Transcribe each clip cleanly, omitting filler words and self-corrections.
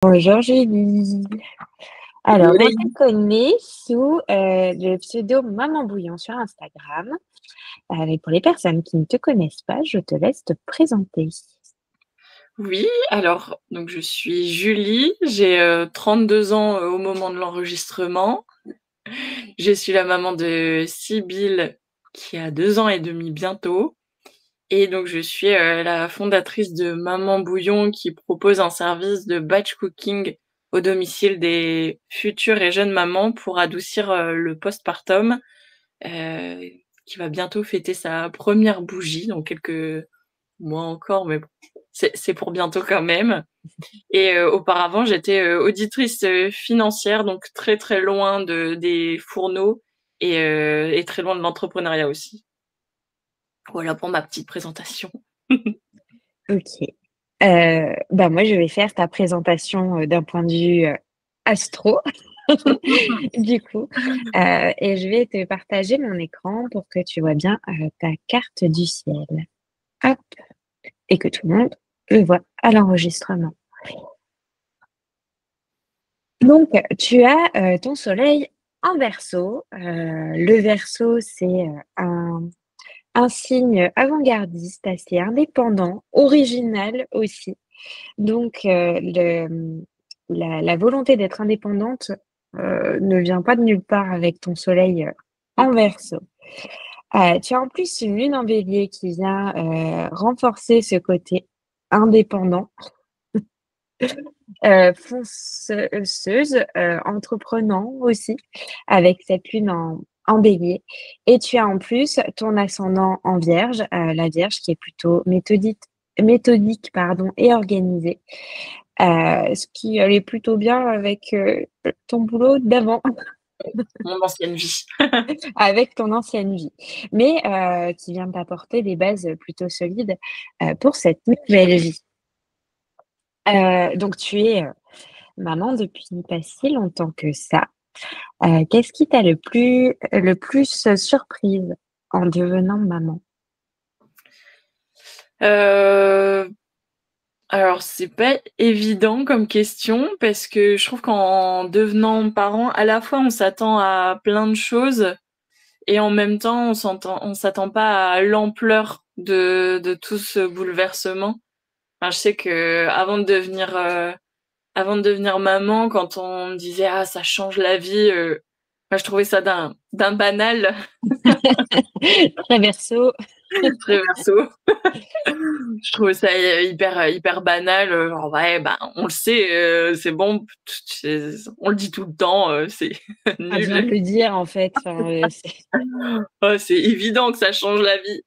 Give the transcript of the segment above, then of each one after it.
Bonjour Julie. Alors, on Désolée. se connaît sous le pseudo Maman Bouillon sur Instagram. Et pour les personnes qui ne te connaissent pas, je te laisse te présenter. Oui, alors donc je suis Julie, j'ai, 32 ans, au moment de l'enregistrement. Je suis la maman de Sibylle qui a 2 ans et demi bientôt et donc je suis, la fondatrice de Maman Bouillon qui propose un service de batch cooking au domicile des futures et jeunes mamans pour adoucir, le postpartum, heu, qui va bientôt fêter sa première bougie dans quelques mois encore, mais bon, c'est pour bientôt quand même. Et auparavant, j'étais, auditrice, financière, donc très, très loin des fourneaux et très loin de l'entrepreneuriat aussi. Voilà pour ma petite présentation. Ok. Moi, je vais faire ta présentation d'un point de vue astro, du coup, et je vais te partager mon écran pour que tu vois bien ta carte du ciel. Hop, et que tout le monde le voit à l'enregistrement. Donc, tu as ton soleil en Verseau. Le Verseau, c'est un signe avant-gardiste, assez indépendant, original aussi. Donc, la volonté d'être indépendante ne vient pas de nulle part avec ton soleil en Verseau. Tu as en plus une lune en bélier qui vient renforcer ce côté indépendant, fonceuse, entreprenant aussi, avec cette lune en bélier. Et tu as en plus ton ascendant en vierge, la vierge qui est plutôt méthodique pardon, et organisée, ce qui allait plutôt bien avec ton boulot d'avant, Mon ancienne vie. avec ton ancienne vie, mais qui vient t'apporter des bases plutôt solides pour cette nouvelle vie. Donc tu es maman depuis pas si longtemps que ça. Qu'est-ce qui t'a le plus surprise en devenant maman? Heu, alors c'est pas évident comme question parce que je trouve qu'en devenant parent, à la fois on s'attend à plein de choses et en même temps on s'attend pas à l'ampleur de tout ce bouleversement. Enfin, je sais qu'avant de devenir maman, quand on me disait: «Ah, ça change la vie», moi je trouvais ça d'un banal, Très verso. très verso. Je trouvais ça hyper banal, genre: «Ouais, ben, on le sait, c'est bon, c'est on le dit tout le temps, c'est On vient de nul. le dire en fait, enfin, c'est Oh, c'est évident que ça change la vie»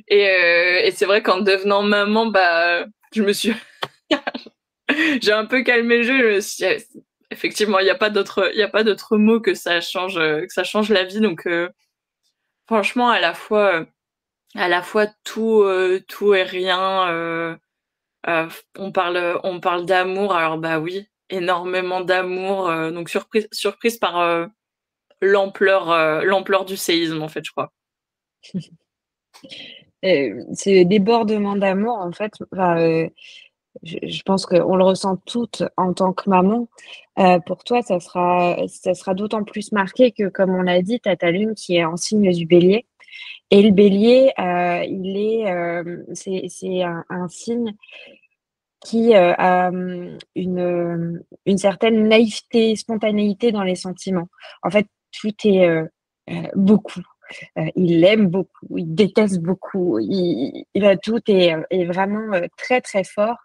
et c'est vrai qu'en devenant maman, bah, je me suis j'ai un peu calmé le jeu, je me suis dit: «Effectivement, il y a pas d'autre mot que ça change la vie», donc franchement, à la fois tout et rien, on parle d'amour, alors bah oui, énormément d'amour, donc surprise par, l'ampleur du séisme, en fait, je crois. ce débordement d'amour en fait, enfin, je pense qu'on le ressent toutes en tant que maman. Pour toi, ça sera d'autant plus marqué que, comme on l'a dit, tu as ta lune qui est en signe du Bélier et le Bélier, c'est un signe qui, a, une certaine naïveté, spontanéité dans les sentiments. En fait, tout est, beaucoup. Il aime beaucoup, il déteste beaucoup, tout est vraiment, très, très fort.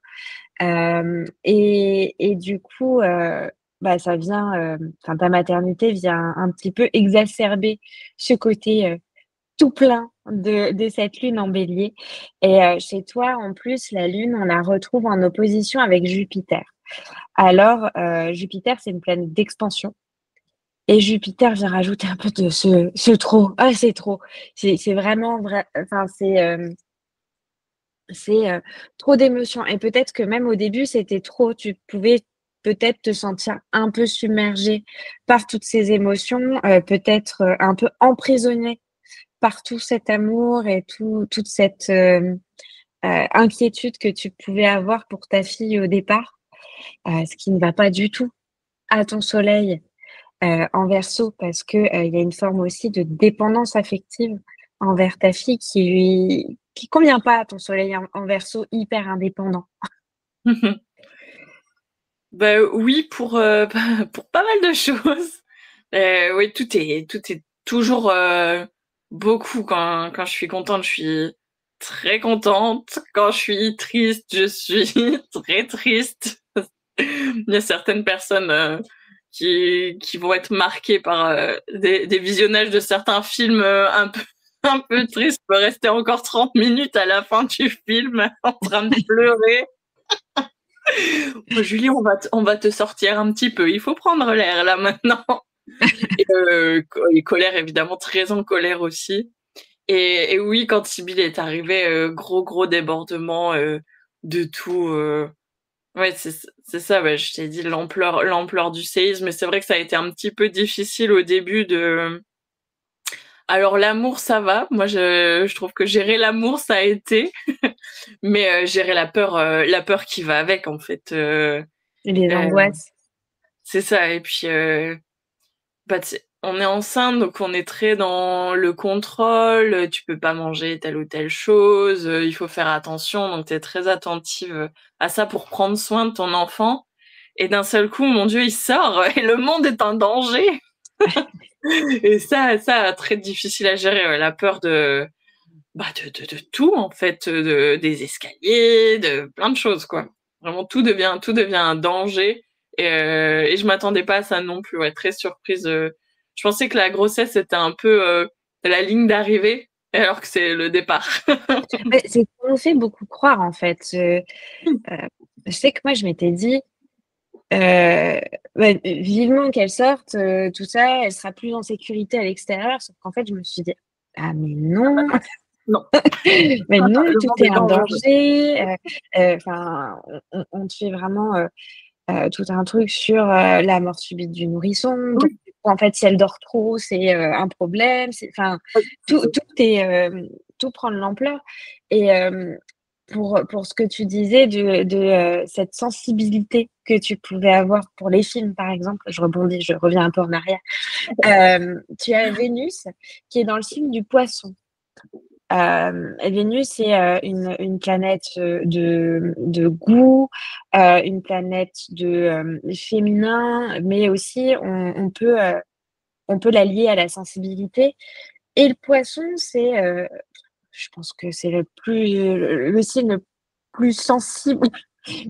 Et du coup, ça vient, enfin, ta maternité vient un petit peu exacerber ce côté, tout plein de cette lune en bélier et chez toi, en plus, la lune, on la retrouve en opposition avec Jupiter. Alors, Jupiter, c'est une planète d'expansion et Jupiter vient rajouter un peu de ce trop. Ah, c'est trop. C'est vraiment vrai, enfin, c'est trop d'émotions et peut-être que même au début, c'était trop. Tu pouvais peut-être te sentir un peu submergée par toutes ces émotions, peut-être, un peu emprisonnée par tout cet amour et toute cette, inquiétude que tu pouvais avoir pour ta fille au départ. ce qui ne va pas du tout à ton soleil, en Verseau parce que, il y a une forme aussi de dépendance affective envers ta fille qui convient pas à ton soleil en Verseau hyper indépendant. Bah, oui, pour, pour pas mal de choses. Oui, tout est toujours, beaucoup. Quand je suis contente, je suis très contente. Quand je suis triste, je suis très triste. Il y a certaines personnes, qui vont être marquées par, des visionnages de certains films, un peu un peu tristes. Je peux rester encore 30 minutes à la fin du film en train de pleurer. «Oh Julie, on va te sortir un petit peu, il faut prendre l'air là maintenant». Et colère évidemment, très en colère aussi. Et oui, quand Sibyl est arrivée, gros débordement, de tout, ouais, c'est ça, ouais, je t'ai dit l'ampleur du séisme. Et c'est vrai que ça a été un petit peu difficile au début de alors l'amour ça va, moi je trouve que gérer l'amour ça a été, mais gérer la peur qui va avec en fait, Les heu, angoisses. c'est ça. Et puis, bah, tu sais, on est enceinte, donc on est très dans le contrôle, tu peux pas manger telle ou telle chose, il faut faire attention, donc tu es très attentive, à ça pour prendre soin de ton enfant. Et d'un seul coup, mon Dieu, il sort et le monde est en danger. Et ça, très difficile à gérer, ouais, la peur de, bah, de tout en fait, des escaliers, de plein de choses, quoi. Vraiment tout devient un danger. Et je m'attendais pas à ça non plus, ouais, très surprise, je pensais que la grossesse c'était un peu, la ligne d'arrivée, alors que c'est le départ. Ouais, c'est ce qu'on nous fait beaucoup croire, en fait. Je sais que moi, je m'étais dit, ouais, vivement qu'elle sorte, tout ça, elle sera plus en sécurité à l'extérieur. Sauf qu'en fait, je me suis dit: «Ah mais non, Non, mais non, le tout monde est est un dangereux. danger», enfin, on te fait vraiment, tout un truc sur, la mort subite du nourrisson. Donc Oui, en fait, si elle dort trop, c'est, un problème. C'est enfin, oui, c'est ça. tout est, tout prend de l'ampleur. Et pour ce que tu disais de cette sensibilité que tu pouvais avoir pour les films, par exemple, je rebondis, je reviens un peu en arrière. Tu as Vénus qui est dans le signe du Poisson. Vénus, c'est, une planète, de goût, une planète de, féminin, mais aussi on peut la lier à la sensibilité. Et le Poisson, c'est, je pense que c'est le signe le plus sensible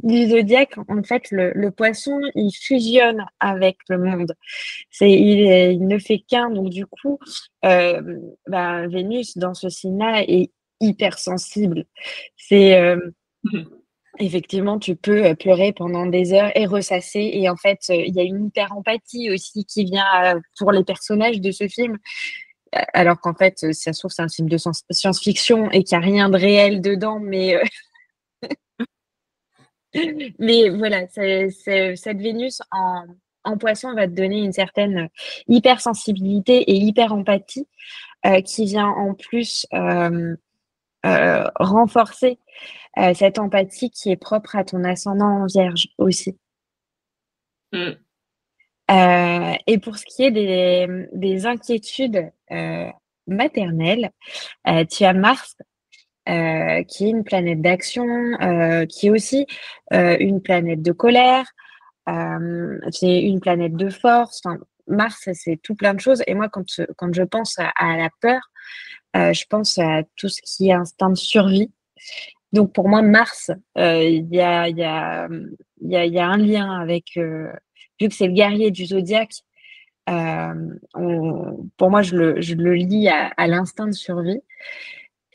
du zodiaque. En fait, le Poisson, il fusionne avec le monde. Il ne fait qu'un, donc du coup, bah, Vénus dans ce signe-là est hypersensible. C'est, effectivement, tu peux, pleurer pendant des heures et ressasser. Et en fait, il y a une hyper empathie aussi qui vient, pour les personnages de ce film. Alors qu'en fait, si ça se trouve, c'est un film de science-fiction et qu'il y a rien de réel dedans, mais mais voilà, c'est cette Vénus en Poisson va te donner une certaine hypersensibilité et hyper-empathie, qui vient en plus, renforcer, cette empathie qui est propre à ton ascendant en Vierge aussi. Mmh. Et pour ce qui est des inquiétudes, maternelles, tu as Mars, qui est une planète d'action, qui est aussi, une planète de colère. C'est une planète de force. Enfin, Mars, c'est tout plein de choses. Et moi, quand je pense à la peur, je pense à tout ce qui est instinct de survie. Donc pour moi, Mars, il y a un lien avec, vu que c'est le guerrier du zodiaque, pour moi, je le lie à l'instinct de survie.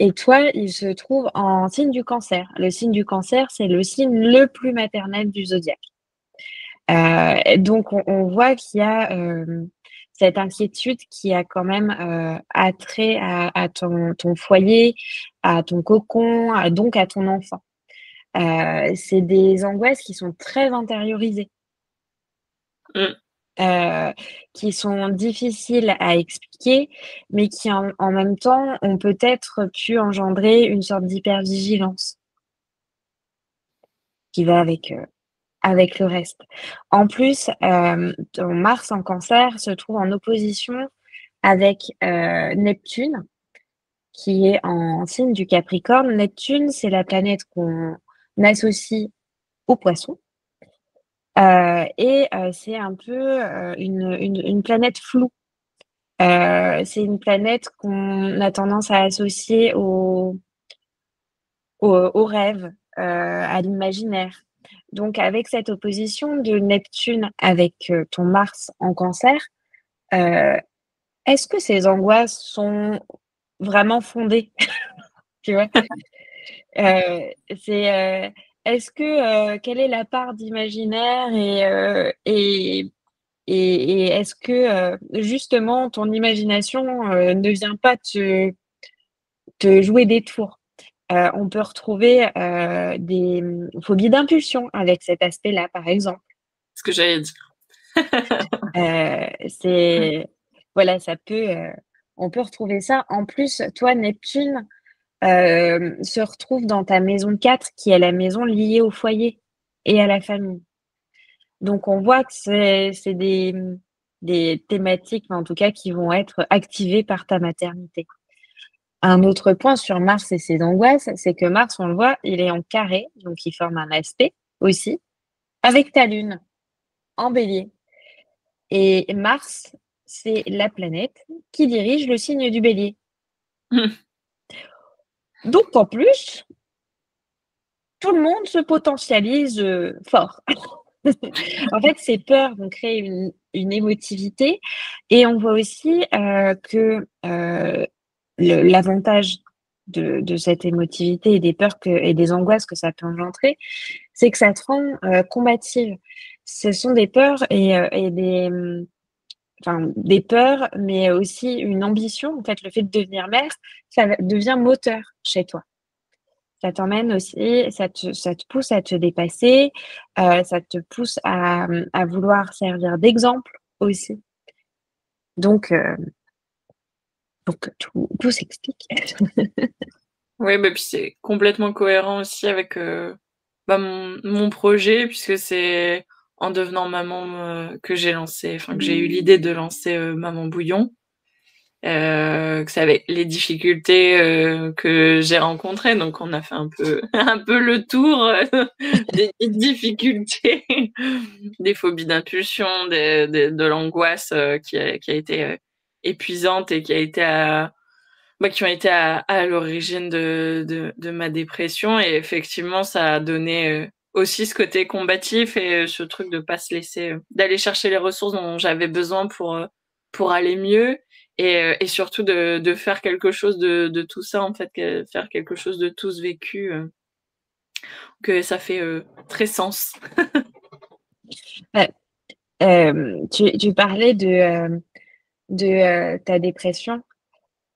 Et toi, il se trouve en signe du Cancer. Le signe du Cancer, c'est le signe le plus maternel du zodiaque. Donc on voit qu'il y a, cette inquiétude qui a quand même, attrait à ton foyer, à ton cocon, donc à ton enfant. C'est des angoisses qui sont très intériorisées, Mmh. heu, qui sont difficiles à expliquer, mais qui en même temps ont peut-être pu engendrer une sorte d'hypervigilance qui va avec, avec le reste. En plus, ton Mars en Cancer se trouve en opposition avec, Neptune, qui est en signe du Capricorne. Neptune, c'est la planète qu'on associe aux Poissons, c'est un peu, une planète floue. C'est une planète qu'on a tendance à associer au rêve, à l'imaginaire. Donc avec cette opposition de Neptune avec, ton Mars en Cancer, heu, est-ce que ces angoisses sont vraiment fondées? Tu vois? Heu, est-ce que, quelle est la part d'imaginaire et est-ce que, justement ton imagination, ne vient pas te jouer des tours? On peut retrouver, des, phobies d'impulsion avec cet aspect-là, par exemple. Ce que j'allais dire. C'est voilà, ça peut, on peut retrouver ça. En plus, toi, Neptune, se retrouve dans ta maison 4 qui est la maison liée au foyer et à la famille. Donc on voit que c'est des thématiques, mais en tout cas qui vont être activées par ta maternité. Un autre point sur Mars et ses angoisses, c'est que Mars, on le voit, il est en carré, donc il forme un aspect aussi avec ta Lune en Bélier et Mars, c'est la planète qui dirige le signe du Bélier. Donc en plus, tout le monde se potentialise, fort. En fait, ces peurs vont créer une émotivité et on voit aussi, que, l'avantage de cette émotivité et des peurs que et des angoisses que ça peut engendrer, c'est que ça te rend, combative. Ce sont des peurs et des, enfin, des peurs, mais aussi une ambition. En fait, le fait de devenir mère, ça devient moteur chez toi. Ça t'emmène aussi, ça te pousse à te dépasser, ça te pousse à vouloir servir d'exemple aussi. Donc heu, donc tout s'explique. Oui, bah, puis c'est complètement cohérent aussi avec, bah, mon projet puisque c'est en devenant maman, que j'ai lancé enfin que j'ai eu l'idée de lancer, Maman Bouillon. Que c'est avec les difficultés, que j'ai rencontrées, donc on a fait un peu un peu le tour, des difficultés, des phobies d'impulsion, de l'angoisse, qui a été, épuisante et qui a été qui ont été à l'origine de ma dépression et effectivement ça a donné, aussi ce côté combatif et ce truc de pas se laisser, d'aller chercher les ressources dont j'avais besoin pour aller mieux et surtout de faire quelque chose de tout ça en fait, faire quelque chose de tout ce vécu, que ça fait, très sens. Bah, tu parlais de ta dépression.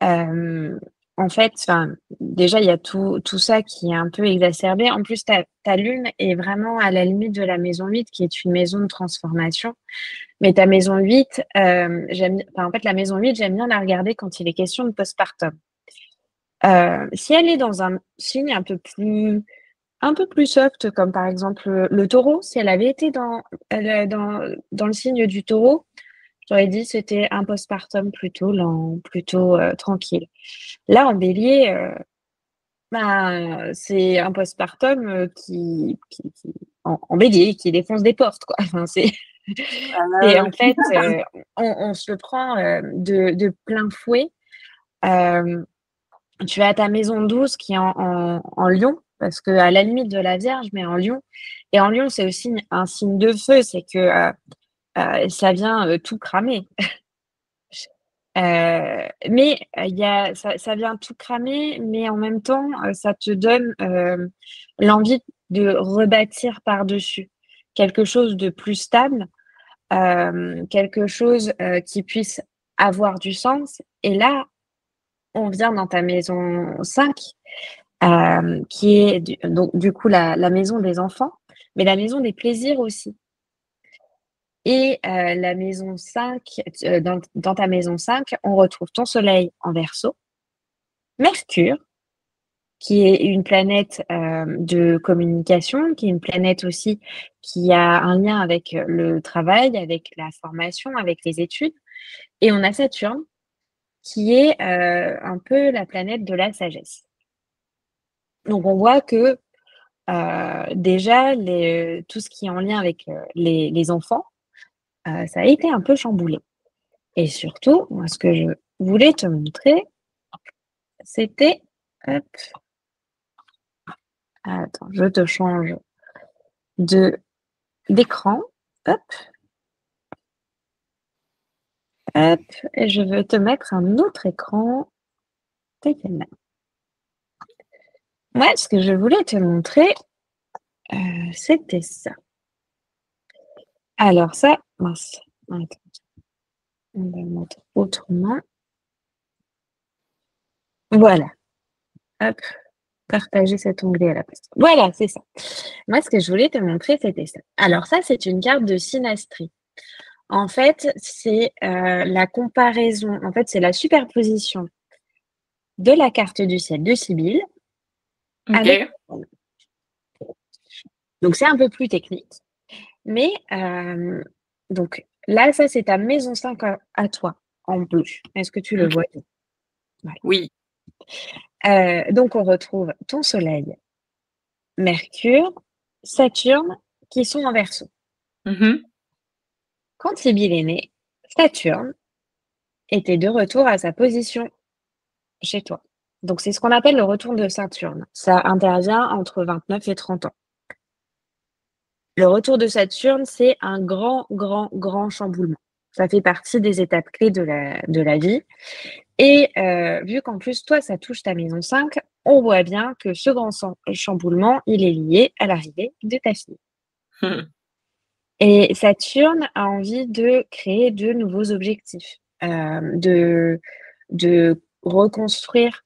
Hem, En fait, enfin, déjà, il y a tout ça qui est un peu exacerbé. En plus, ta lune est vraiment à la limite de la maison 8, qui est une maison de transformation. Mais ta maison 8, en fait, la maison 8, j'aime bien la regarder quand il est question de postpartum. Si elle est dans un signe un peu plus soft, comme par exemple, le Taureau, si elle avait été dans le signe du Taureau, j'aurais dit: «C'était un postpartum plutôt lent, plutôt, tranquille». Là, en Bélier, ben, c'est un postpartum, qui en Bélier, qui défonce des portes, quoi. Enfin, c'est en fait, on se le prend, de plein fouet. Hem, Tu as ta maison 12 qui est en Lion, parce qu'à la limite de la Vierge, mais en Lion et en Lion, c'est aussi un signe de feu, c'est que, ça vient, tout cramer. Mais il y a ça vient tout cramer, mais en même temps, ça te donne, l'envie de rebâtir par-dessus. Quelque chose de plus stable, quelque chose, qui puisse avoir du sens et là, on vient dans ta maison 5, qui est du coup la maison des enfants, mais la maison des plaisirs aussi et la maison 5, dans ta maison 5, on retrouve ton soleil en Verseau, Mercure qui est une planète de communication, qui est une planète aussi qui a un lien avec le travail, avec la formation, avec les études. Et on a Saturne, qui est un peu la planète de la sagesse. Donc on voit que déjà, tout ce qui est en lien avec les enfants, ça a été un peu chamboulé. Et surtout, moi, ce que je voulais te montrer, c'était, hop, attends, je te change de d'écran, hop, hop, et je veux te mettre un autre écran. Moi, ce que je voulais te montrer, c'était ça. Alors ça, mince, attends, on va le mettre autrement. Voilà, hop, partager cet onglet à la place. Voilà, c'est ça. Moi, ce que je voulais te montrer, c'était ça. Alors ça, c'est une carte de synastrie. En fait, c'est la comparaison, en fait, c'est la superposition de la carte du ciel de Sibylle avec. OK. Donc c'est un peu plus technique, mais donc là, ça, c'est ta maison 5 à toi, en bleu. Est-ce que tu le OK. vois? Voilà. Oui. Donc on retrouve ton soleil, Mercure, Saturne qui sont en Verseau. Mmh. Quand Sibylle est née, Saturne était de retour à sa position chez toi. Donc c'est ce qu'on appelle le retour de Saturne. Ça intervient entre 29 et 30 ans. Le retour de Saturne, c'est un grand, grand, grand chamboulement. Ça fait partie des étapes clés de la vie. Et vu qu'en plus, toi, ça touche ta maison 5, on voit bien que ce grand chamboulement, il est lié à l'arrivée de ta fille. Et Saturne a envie de créer de nouveaux objectifs, de reconstruire,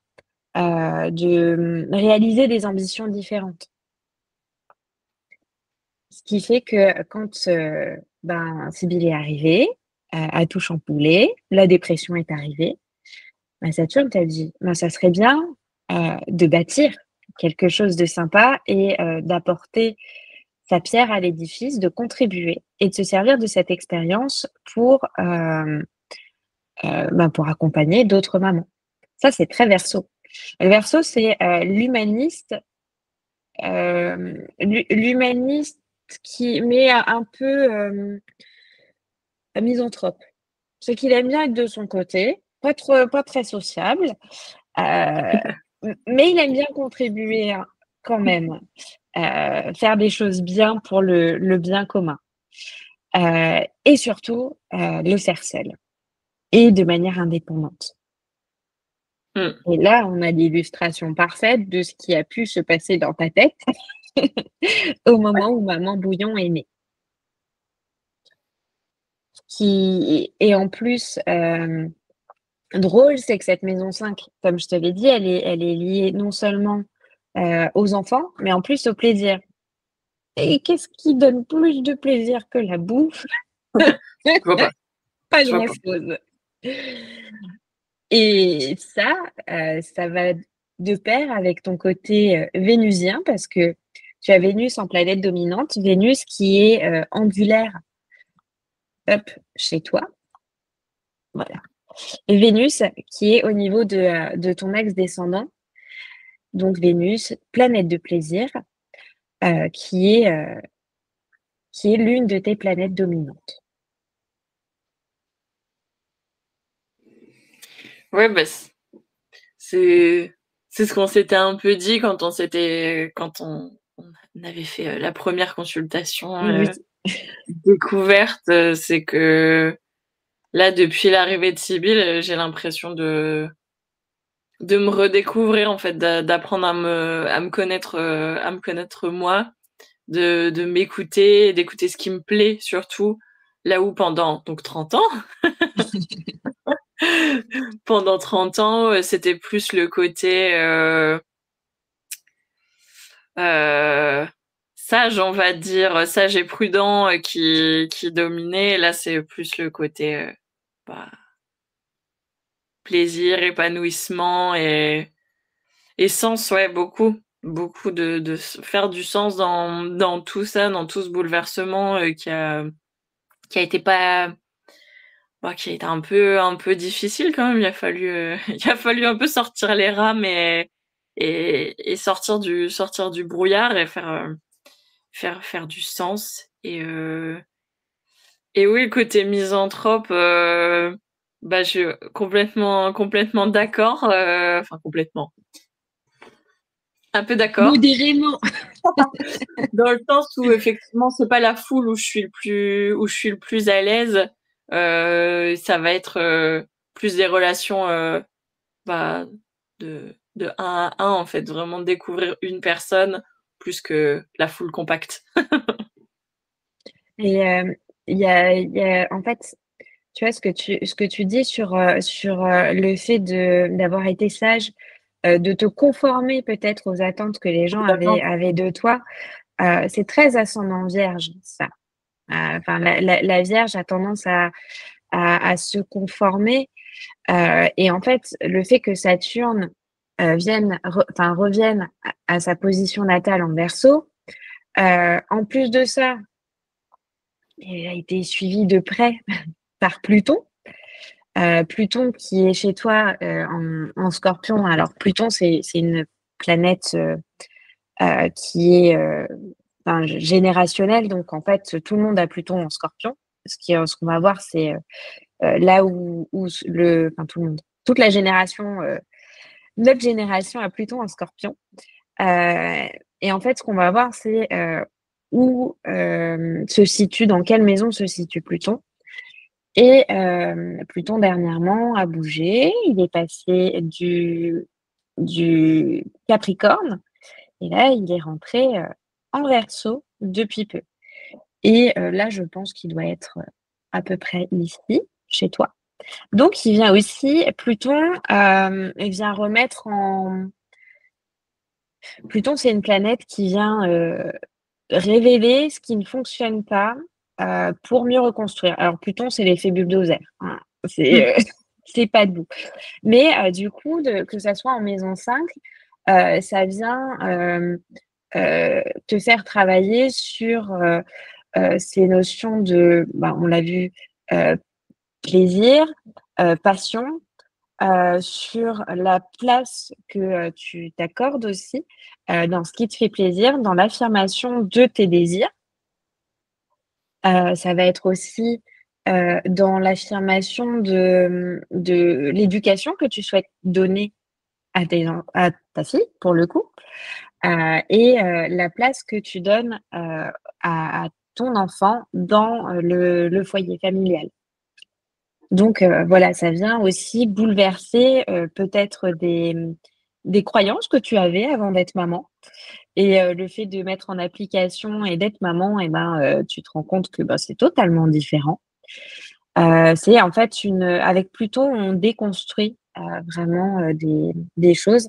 de réaliser des ambitions différentes. Ce qui fait que quand Sibylle est arrivée, a tout chamboulé, la dépression est arrivée, Saturne t'a dit ça serait bien de bâtir quelque chose de sympa et d'apporter sa pierre à l'édifice, de contribuer et de se servir de cette expérience pour accompagner d'autres mamans. Ça, c'est très Verseau. Le Verseau, c'est l'humaniste qui met un peu misanthrope. Ce qu'il aime bien être de son côté, pas très sociable, mais il aime bien contribuer quand même, faire des choses bien pour le bien commun. Et surtout, le faire seul et de manière indépendante. Mmh. Et là, on a l'illustration parfaite de ce qui a pu se passer dans ta tête au moment où maman Bouillon est née. Qui et en plus, drôle, c'est que cette maison 5, comme je te l'ai dit, elle est liée non seulement, aux enfants, mais en plus au plaisir. Et qu'est-ce qui donne plus de plaisir que la bouffe? Je vois pas, Pas je vois pas. grand-chose. Et ça va de pair avec ton côté, vénusien parce que tu as Vénus en planète dominante, Vénus qui est, angulaire, hop, chez toi, voilà. Et Vénus qui est au niveau de ton axe descendant, donc Vénus, planète de plaisir, heu, qui est, heu, qui est l'une de tes planètes dominantes. Ouais, bah, c'est c'est ce qu'on s'était un peu dit quand on avait fait, la première consultation, Oui. découverte, c'est que là, depuis l'arrivée de Sibylle, j'ai l'impression de me redécouvrir en fait, d'apprendre à me connaître moi, de m'écouter, d'écouter ce qui me plaît surtout. Là où pendant donc 30 ans, pendant 30 ans, c'était plus le côté, heu, sage, on va dire, sage et prudent, qui dominait. Là, c'est plus le côté, bah, plaisir, épanouissement. Et sens, ouais, beaucoup. Beaucoup de faire du sens dans tout ça, dans tout ce bouleversement, qui a été pas bah, qui a été un peu difficile quand même. Il a fallu, il a fallu un peu sortir les rames et sortir du brouillard et faire du sens et oui, côté misanthrope, bah, je suis complètement d'accord, enfin complètement, un peu d'accord. Modérément. Dans le sens où effectivement, c'est pas la foule où je suis le plus à l'aise. Ça va être plus des relations bah, de un à un en fait, vraiment découvrir une personne plus que la foule compacte. Et il y a en fait, tu vois ce que tu dis sur le fait d'avoir été sage, de te conformer peut-être aux attentes que les gens avaient de toi, c'est très ascendant Vierge ça. Enfin la Vierge a tendance à se conformer, et en fait, le fait que Saturne, revienne à sa position natale en Verseau, en plus de ça, il a été suivi de près par Pluton. Pluton qui est chez toi en Scorpion. Alors Pluton, c'est une planète qui est enfin, générationnelle. Donc en fait, tout le monde a Pluton en Scorpion. Ce qu'on va voir, c'est là où enfin tout le monde, toute la génération, notre génération a Pluton en Scorpion. Euh, et en fait, ce qu'on va voir, c'est où se situe, dans quelle maison se situe Pluton. Et Pluton dernièrement a bougé, il est passé du Capricorne et là il est rentré en Verseau depuis peu. Et là je pense qu'il doit être à peu près ici, chez toi. Donc il vient aussi, Pluton, il vient remettre en... Pluton c'est une planète qui vient révéler ce qui ne fonctionne pas pour mieux reconstruire. Alors Pluton c'est l'effet bulldozer, hein. C'est c'est pas debout. Mais du coup, que ça soit en maison 5, ça vient te faire travailler sur ces notions de, bah, on l'a vu, euh, plaisir, passion, sur la place que tu t'accordes aussi dans ce qui te fait plaisir, dans l'affirmation de tes désirs. Ça va être aussi dans l'affirmation de l'éducation que tu souhaites donner à ta fille, pour le coup, et la place que tu donnes à ton enfant dans le foyer familial. Donc voilà, ça vient aussi bouleverser peut-être des croyances que tu avais avant d'être maman. Et le fait de mettre en application et d'être maman, et ben, tu te rends compte que bah, c'est totalement différent. C'est en fait avec Pluton, on déconstruit vraiment des choses.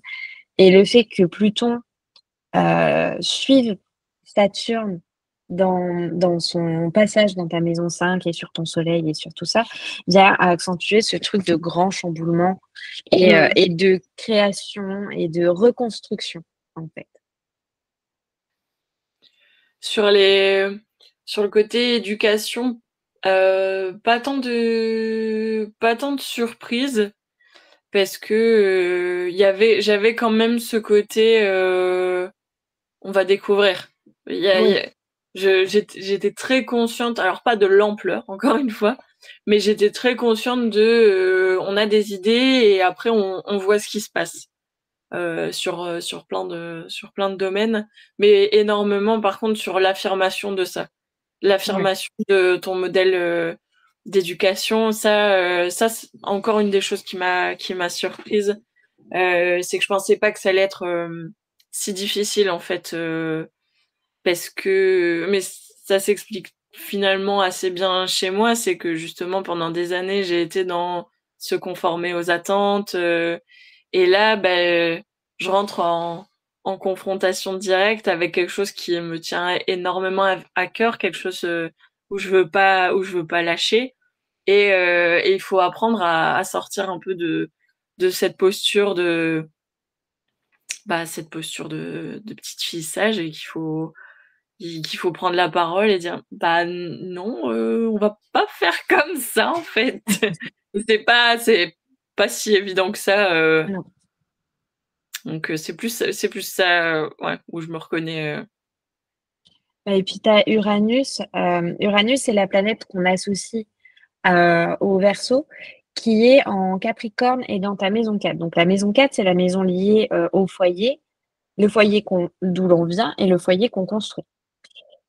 Et le fait que Pluton suive Saturne dans son passage dans ta maison 5 et sur ton soleil et sur tout ça, vient accentuer ce truc de grand chamboulement Mmh. et de création et de reconstruction, en fait. Sur les sur le côté éducation, pas tant de surprises parce que, j'avais quand même ce côté, on va découvrir. Il y Oui, a j'étais très consciente, alors pas de l'ampleur, encore une fois, mais j'étais très consciente on a des idées et après on voit ce qui se passe, sur plein de domaines, mais énormément par contre sur l'affirmation de ça. oui, L'affirmation de ton modèle, d'éducation, ça c'est encore une des choses qui m'a surprise. C'est que je pensais pas que ça allait être, si difficile en fait, parce que mais ça s'explique finalement assez bien chez moi. C'est que justement pendant des années, j'ai été dans se conformer aux attentes, et là, je rentre en confrontation directe avec quelque chose qui me tient énormément à cœur, quelque chose, où je veux pas lâcher et il faut apprendre à sortir un peu de cette posture bah, cette posture de petite fille sage et qu'il faut prendre la parole et dire: «Bah, non, on va pas faire comme ça, en fait». C'est pas si évident que ça, Non. donc c'est plus ça, ouais, où je me reconnais, Et puis tu as Uranus, Uranus, c'est la planète qu'on associe, au Verseau, qui est en Capricorne et dans ta maison 4. Donc la maison 4, c'est la maison liée, au foyer, le foyer d'où l'on vient et le foyer qu'on construit.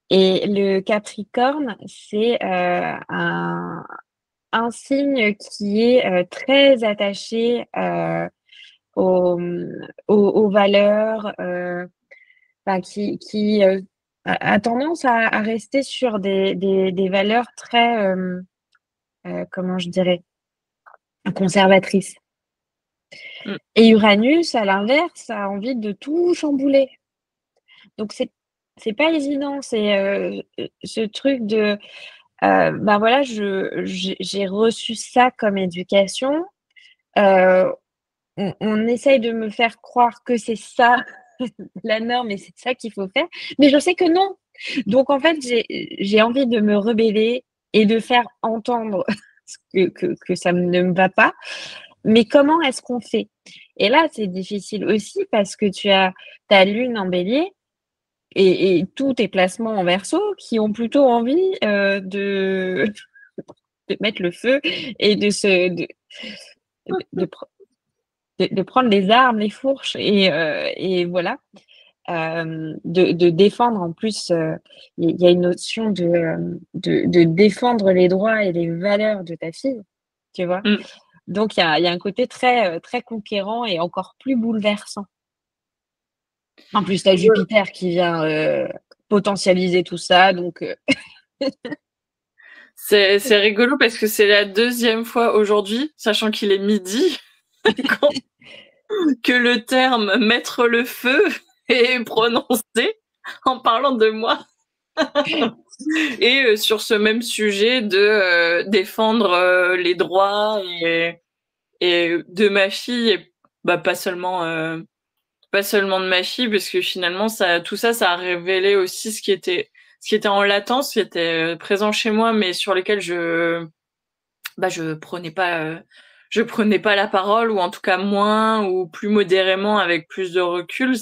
Et le Capricorne, c'est, un signe qui est, très attaché, aux valeurs, enfin qui a tendance à rester sur des valeurs très, comment je dirais? Conservatrices. mmh, Et Uranus, à l'inverse, a envie de tout chambouler. Donc c'est pas évident, c'est, ce truc de, ben, voilà, j'ai reçu ça comme éducation, heu, on essaye de me faire croire que c'est ça la norme et c'est ça qu'il faut faire, mais je sais que non. Donc en fait, j'ai envie de me rebeller et de faire entendre ce que ça ne me va pas, mais comment est-ce qu'on fait? Et là, c'est difficile aussi parce que tu as ta lune en bélier et tous tes placements en verso qui ont plutôt envie, de mettre le feu et de pre de prendre les armes, les fourches et voilà. De défendre en plus, il y a une notion de défendre les droits et les valeurs de ta fille, tu vois? mmh. Donc il y a un côté très, très conquérant et encore plus bouleversant. En plus, tu as Jupiter qui vient, potentialiser tout ça donc C'est rigolo parce que c'est la deuxième fois aujourd'hui, sachant qu'il est midi, qu'on que le terme «mettre le feu» est prononcé en parlant de moi et sur ce même sujet de, défendre, les droits et de ma fille et bah, pas seulement de ma fille parce que finalement tout ça, ça a révélé aussi ce qui était en latence, ce qui était, présent chez moi, mais sur lequel je prenais pas la parole ou en tout cas moins ou plus modérément avec plus de recul.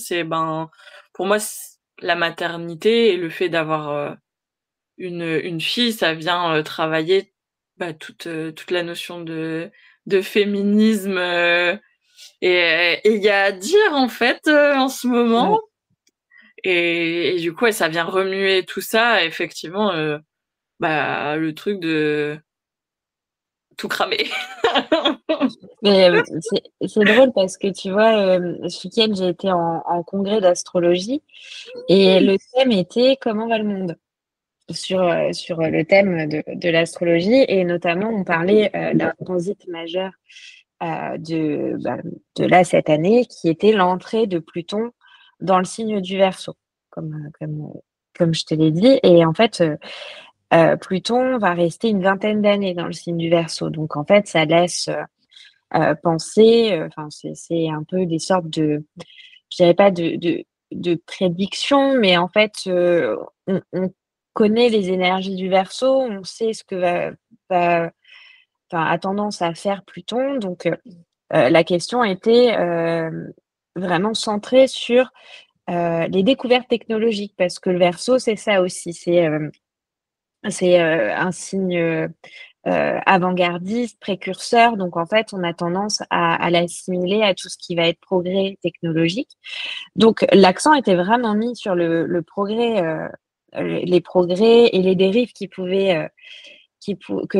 Pour moi, la maternité et le fait d'avoir, une fille, ça vient, travailler, bah, toute la notion de féminisme, et il y a à dire en fait, en ce moment ouais. et du coup, ouais, ça vient remuer tout ça effectivement, bah, le truc de tout cramer. Mais, c'est drôle parce que tu vois, ce week-end, j'ai été en congrès d'astrologie et le thème était: «Comment va le monde?» sur le thème de l'astrologie et notamment on parlait, d'un transit majeur, de là cette année qui était l'entrée de Pluton dans le signe du Verseau, comme je te l'ai dit et en fait, Pluton va rester une vingtaine d'années dans le signe du Verseau donc en fait ça laisse, penser, enfin c'est un peu des sortes de je dirais pas de prédiction, mais en fait, on connaît les énergies du Verseau, on sait ce que va enfin, a tendance à faire Pluton, donc la question était, vraiment centrée sur, les découvertes technologiques parce que le Verseau, c'est ça aussi, c'est un signe, avant-gardiste, précurseur, donc en fait, on a tendance à l'assimiler à tout ce qui va être progrès technologique. Donc l'accent était vraiment mis sur le progrès, les progrès et les dérives que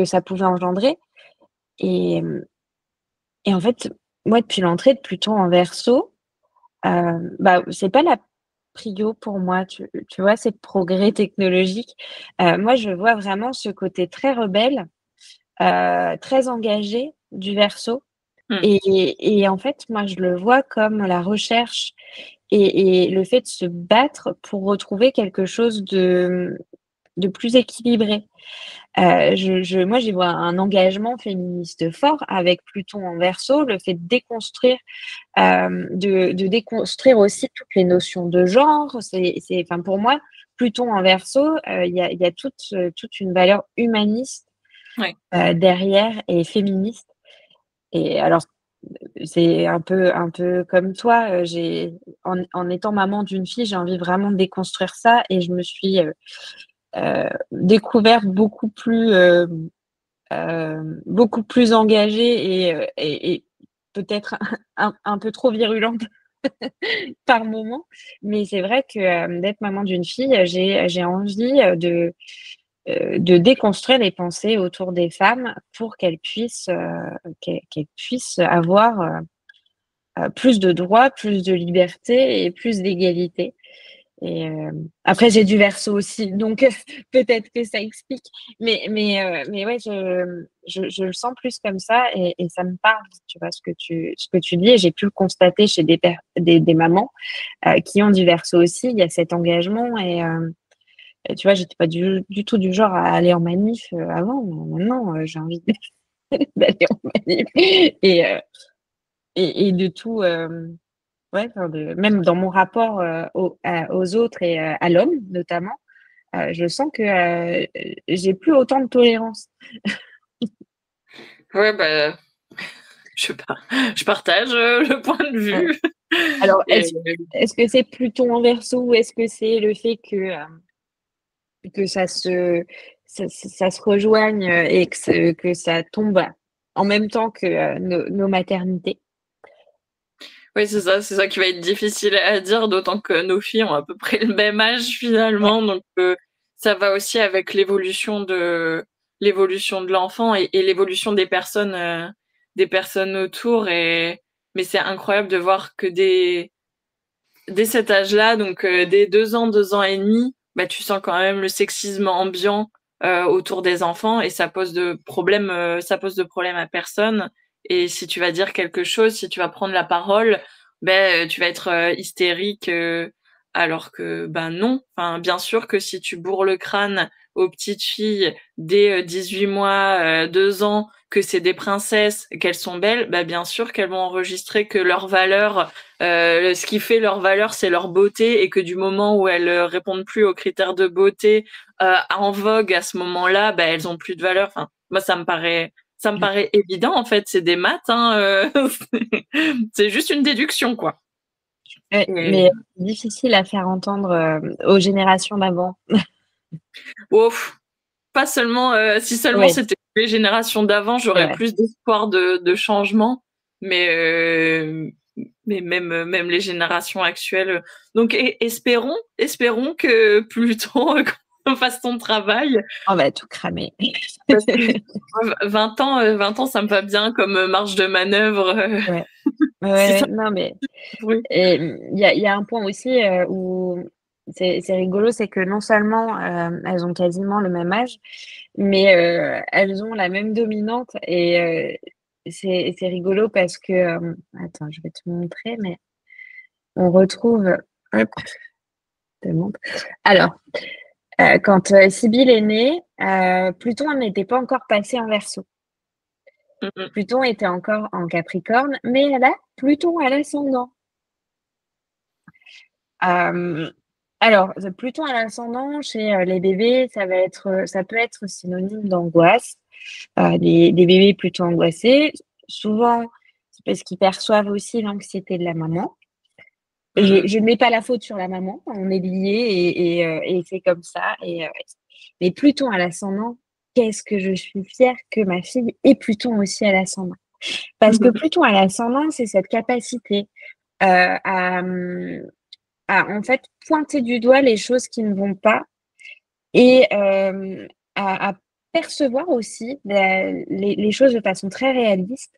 ça pouvait engendrer et et en fait, moi, depuis l'entrée de Pluton en Verseau, bah, c'est pas la prio pour moi, tu vois? Ces progrès technologiques. Moi, je vois vraiment ce côté très rebelle, très engagé du Verseau Mmh. et en fait, moi, je le vois comme la recherche et le fait de se battre pour retrouver quelque chose de plus équilibré. Moi, j'y vois un engagement féministe fort avec Pluton en Verseau, le fait de déconstruire, de déconstruire aussi toutes les notions de genre. Enfin, pour moi, Pluton en Verseau, il y a toute une valeur humaniste Ouais. derrière et féministe. Et alors, c'est un peu comme toi. En étant maman d'une fille, j'ai envie vraiment de déconstruire ça et je me suis découverte beaucoup plus engagée et peut-être un peu trop virulente par moment. Mais c'est vrai que d'être maman d'une fille, j'ai envie de déconstruire les pensées autour des femmes pour qu'elles puissent avoir plus de droits, plus de liberté et plus d'égalité. Et après, j'ai du verso aussi, donc peut-être que ça explique. Mais ouais, je le sens plus comme ça et ça me parle, tu vois, ce que tu dis. Et j'ai pu le constater chez des mamans qui ont du verso aussi. Il y a cet engagement et tu vois, j'étais pas du tout du genre à aller en manif avant. Mais maintenant, j'ai envie d'aller en manif et de tout. Ouais, enfin même dans mon rapport aux autres et à l'homme notamment, je sens que j'ai plus autant de tolérance. Ouais, bah, je partage le point de Ouais. vue. Alors, Et est-ce que c'est Pluton en Verseau ou est-ce que c'est le fait que ça se rejoigne et que ça tombe en même temps que nos maternités? oui, c'est ça qui va être difficile à dire, d'autant que nos filles ont à peu près le même âge Ouais. finalement, donc ça va aussi avec l'évolution de l'enfant et l'évolution des personnes autour et mais c'est incroyable de voir que dès cet âge-là, donc dès 2 ans et demi, bah, tu sens quand même le sexisme ambiant autour des enfants et ça pose de problème à personne. Et si tu vas dire quelque chose, si tu vas prendre la parole, ben tu vas être hystérique, alors que ben non. Enfin, bien sûr que si tu bourres le crâne aux petites filles dès 18 mois, 2 ans, que c'est des princesses, qu'elles sont belles, bah bien sûr qu'elles vont enregistrer que leur valeur ce qui fait leur valeur, c'est leur beauté, et que du moment où elles répondent plus aux critères de beauté en vogue à ce moment-là, bah, elles ont plus de valeur. Enfin, moi, ça me paraît évident en fait. C'est des maths, hein, c'est juste une déduction, quoi. Ouais, Et mais difficile à faire entendre aux générations d'avant. ouf, pas seulement si seulement Oui, c'était les générations d'avant, c'est j'aurais vrai. plus d'espoir de changement. Mais même les générations actuelles. Donc espérons que Pluton fasse ton travail. On va tout cramer. Parce que 20 ans, ça me va bien comme marge de manœuvre. Ouais, ouais, Si ouais, ça non, mais oui. et il y a un point aussi où c'est rigolo, c'est que non seulement elles ont quasiment le même âge, mais elles ont la même dominante et c'est rigolo parce que attends, je vais te montrer, mais on retrouve, hop, je te montre. Alors, quand Sibylle est née, Pluton n'était pas encore passé en Verseau. Mmh mh. Pluton était encore en Capricorne, mais elle a Pluton à l'ascendant. Euh, alors, Pluton à l'ascendant chez les bébés, ça peut être synonyme d'angoisse. Des bébés plutôt angoissés, souvent, c'est parce qu'ils perçoivent aussi l'anxiété de la maman. Mmh mh. Je ne mets pas la faute sur la maman, on est liés et c'est comme ça. Mais Pluton à l'ascendant, qu'est-ce que je suis fière que ma fille ait Pluton aussi à l'ascendant. Parce que Pluton à l'ascendant, c'est cette capacité à, en fait pointer du doigt les choses qui ne vont pas et à percevoir aussi les choses de façon très réaliste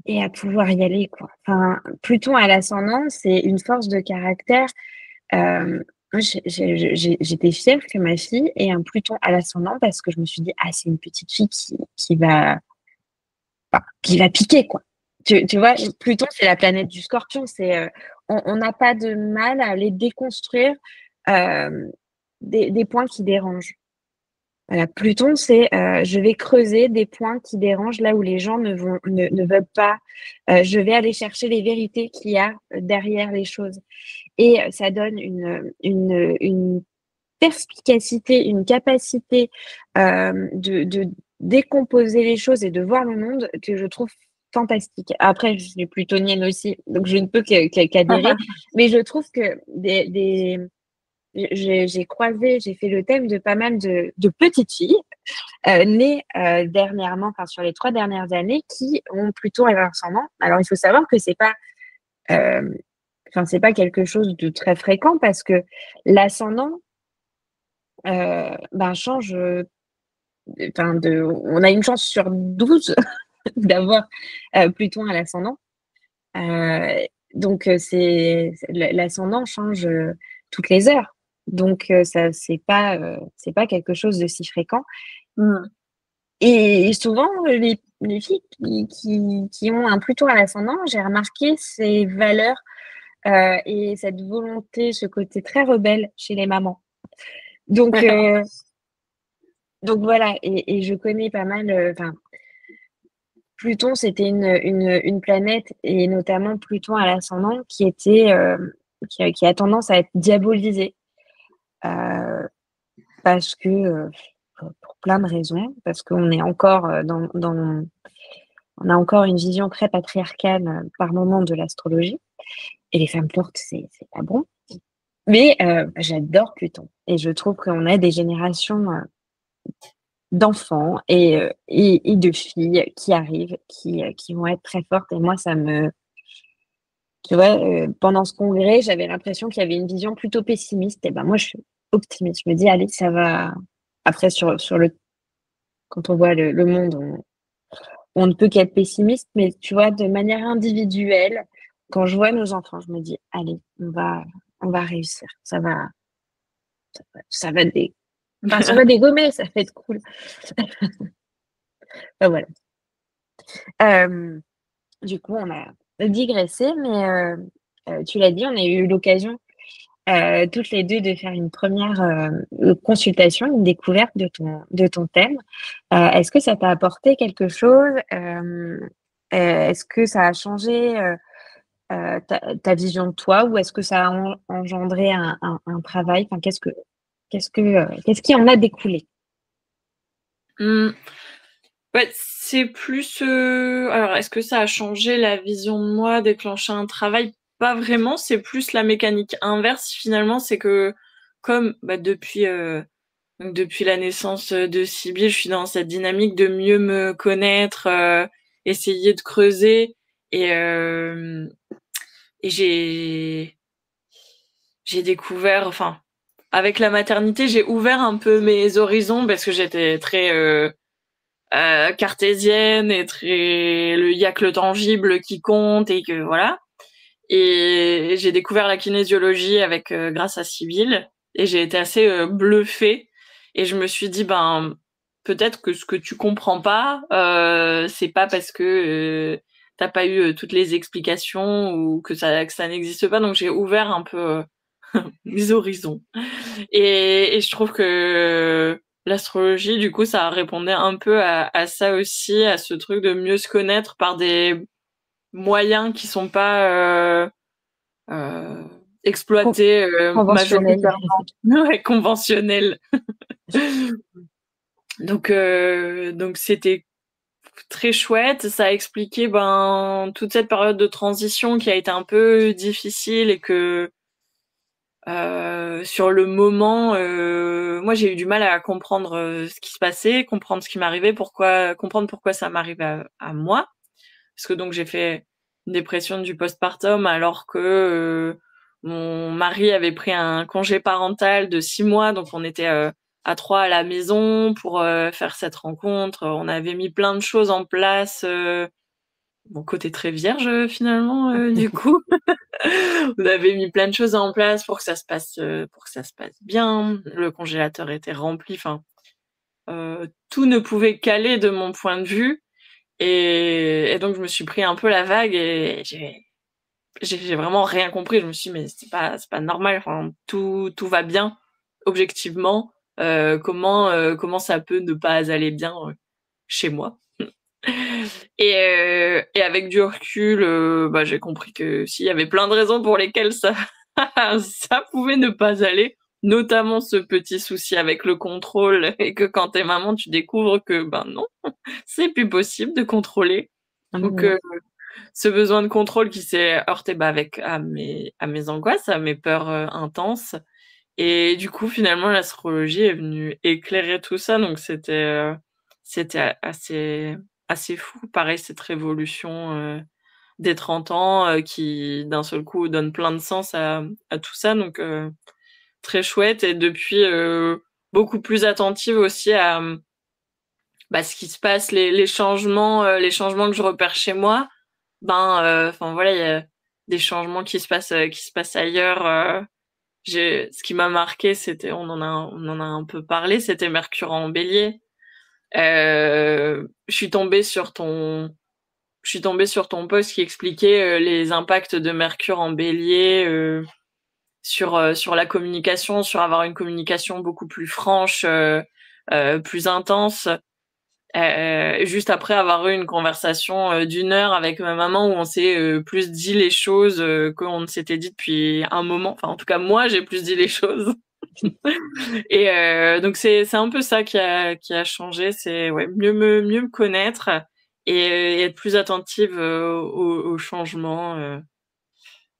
et à pouvoir y aller, quoi. Enfin, Pluton à l'ascendant, c'est une force de caractère. Moi, j'étais fière que ma fille ait un Pluton à l'ascendant parce que je me suis dit: «Ah, c'est une petite fille qui va piquer, quoi». Tu vois? Pluton, c'est la planète du Scorpion, on n'a pas de mal à aller déconstruire, hem des points qui dérangent. Voilà, Pluton, c'est je vais creuser des points qui dérangent là où les gens ne veulent pas. Je vais aller chercher les vérités qu'il y a derrière les choses. Et ça donne une perspicacité, une capacité de décomposer les choses et de voir le monde que je trouve fantastique. Après, je suis plutonienne aussi, donc je ne peux qu'adhérer, mais je trouve que j'ai fait le thème de pas mal de petites filles nées dernièrement, enfin sur les 3 dernières années, qui ont Pluton et leur ascendant. Alors, il faut savoir que euh, c'est pas quelque chose de très fréquent parce que l'ascendant change. On a une chance sur 12 d'avoir Pluton à l'ascendant. Donc, l'ascendant change toutes les heures. Donc, ça, c'est pas quelque chose de si fréquent. Mmh. Et souvent, les filles qui ont un Pluton à l'ascendant, j'ai remarqué ces valeurs et cette volonté, ce côté très rebelle chez les mamans. Donc, voilà, et je connais pas mal, Pluton, c'était une planète, et notamment Pluton à l'ascendant, qui a tendance à être diabolisée, parce que, pour plein de raisons, parce qu'on est encore on a encore une vision très patriarcale par moment de l'astrologie, et les femmes fortes, c'est pas bon. Mais j'adore Pluton, et je trouve qu'on a des générations d'enfants et de filles qui arrivent, qui vont être très fortes. Et moi, tu vois, pendant ce congrès, j'avais l'impression qu'il y avait une vision plutôt pessimiste. Et ben moi, je suis optimiste. Je me dis, allez, ça va. Après, quand on voit le monde, on ne peut qu'être pessimiste. Mais tu vois, de manière individuelle, quand je vois nos enfants, je me dis, allez, on va réussir. Ça va dégommer, ça va être cool. Ben voilà. Du coup, on a digressé, mais tu l'as dit, on a eu l'occasion toutes les deux de faire une première consultation, une découverte de ton thème. Est-ce que ça t'a apporté quelque chose? Est-ce que ça a changé ta vision de toi, ou est-ce que ça a engendré un travail? Enfin, qu'est-ce qui en a découlé? Mmh. Ouais, c'est plus, alors est-ce que ça a changé la vision de moi, déclenché un travail? Pas vraiment, c'est plus la mécanique inverse finalement, c'est que comme, depuis la naissance de Sibylle, je suis dans cette dynamique de mieux me connaître, essayer de creuser, et hem et j'ai découvert, enfin, avec la maternité, j'ai ouvert un peu mes horizons parce que j'étais très, cartésienne et très il y a que le tangible qui compte, et que voilà. Et j'ai découvert la kinésiologie avec grâce à Sibylle, et j'ai été assez bluffée, et je me suis dit, ben peut-être que ce que tu comprends pas, c'est pas parce que t'as pas eu toutes les explications, ou que ça n'existe pas. Donc j'ai ouvert un peu mes horizons, et je trouve que l'astrologie, du coup, ça répondait un peu à ça aussi, à ce truc de mieux se connaître par des moyens qui sont pas euh, exploités Conventionnel. majoritairement, ouais, conventionnels. Donc c'était très chouette. Ça a expliqué toute cette période de transition qui a été un peu difficile, et que sur le moment, moi j'ai eu du mal à comprendre ce qui se passait, comprendre ce qui m'arrivait, comprendre pourquoi ça m'arrivait à moi. Parce que donc j'ai fait une dépression du postpartum, alors que mon mari avait pris un congé parental de 6 mois, donc on était à 3 à la maison pour faire cette rencontre. On avait mis plein de choses en place. Mon côté très vierge finalement, du coup. On avait mis plein de choses en place pour que ça se passe bien. Le congélateur était rempli. Enfin, tout ne pouvait qu'aller de mon point de vue. Et donc je me suis pris un peu la vague, et j'ai vraiment rien compris. Je me suis dit, mais c'est pas normal. Enfin, tout va bien. objectivement, comment ça peut ne pas aller bien, chez moi. Et avec du recul, bah, j'ai compris que s'il y avait plein de raisons pour lesquelles ça ça pouvait ne pas aller, notamment ce petit souci avec le contrôle et que quand tu es maman, tu découvres que, ben, non, c'est plus possible de contrôler. Ah non, Donc non. ce besoin de contrôle qui s'est heurté, bah, avec à mes angoisses, à mes peurs, intenses et du coup, finalement, l'astrologie est venue éclairer tout ça, donc c'était assez fou. Pareil, cette révolution, des 30 ans, qui d'un seul coup donne plein de sens à tout ça, donc très chouette et depuis, beaucoup plus attentive aussi à, bah, ce qui se passe, les changements que je repère chez moi. Ben, enfin voilà, il y a des changements qui se passent ailleurs, ce qui m'a marqué, c'était on en a un peu parlé, c'était Mercure en Bélier. Je suis tombée sur ton post qui expliquait, les impacts de Mercure en Bélier, sur la communication, sur avoir une communication beaucoup plus franche, plus intense. Juste après avoir eu une conversation, d'1 heure avec ma maman où on s'est, plus dit les choses, qu'on ne s'était dit depuis un moment. Enfin, en tout cas, moi, j'ai plus dit les choses. Et donc c'est un peu ça qui a changé, c'est ouais, mieux me connaître et être plus attentive, aux changements,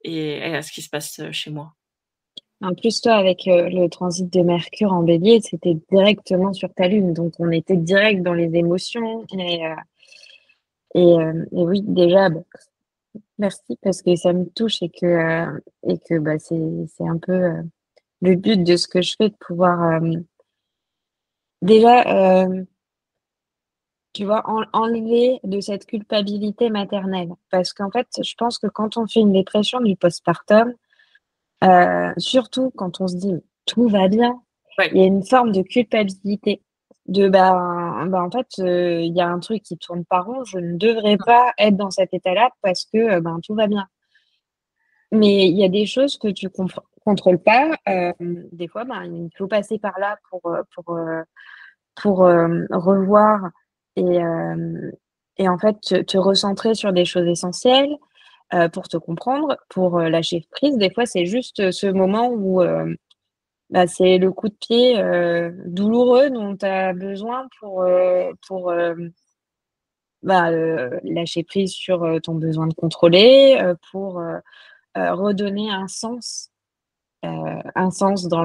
et à ce qui se passe, chez moi. En plus, toi, avec le transit de Mercure en Bélier, c'était directement sur ta lune, donc on était direct dans les émotions. Et oui, déjà, bah, merci parce que ça me touche et que bah, c'est un peu le but de ce que je fais, de pouvoir déjà, tu vois, enlever de cette culpabilité maternelle. Parce qu'en fait, je pense que quand on fait une dépression du postpartum, surtout quand on se dit: «Tout va bien», il Ouais. y a une forme de culpabilité, en fait, il y a un truc qui tourne pas rond, je ne devrais pas être dans cet état-là parce que, tout va bien. Mais il y a des choses que tu contrôles pas, des fois, il faut passer par là pour revoir et en fait te recentrer sur des choses essentielles, pour te comprendre, pour, lâcher prise. Des fois, c'est juste, ce moment où, c'est le coup de pied, douloureux dont tu as besoin pour lâcher prise sur, ton besoin de contrôler, pour, redonner un sens dans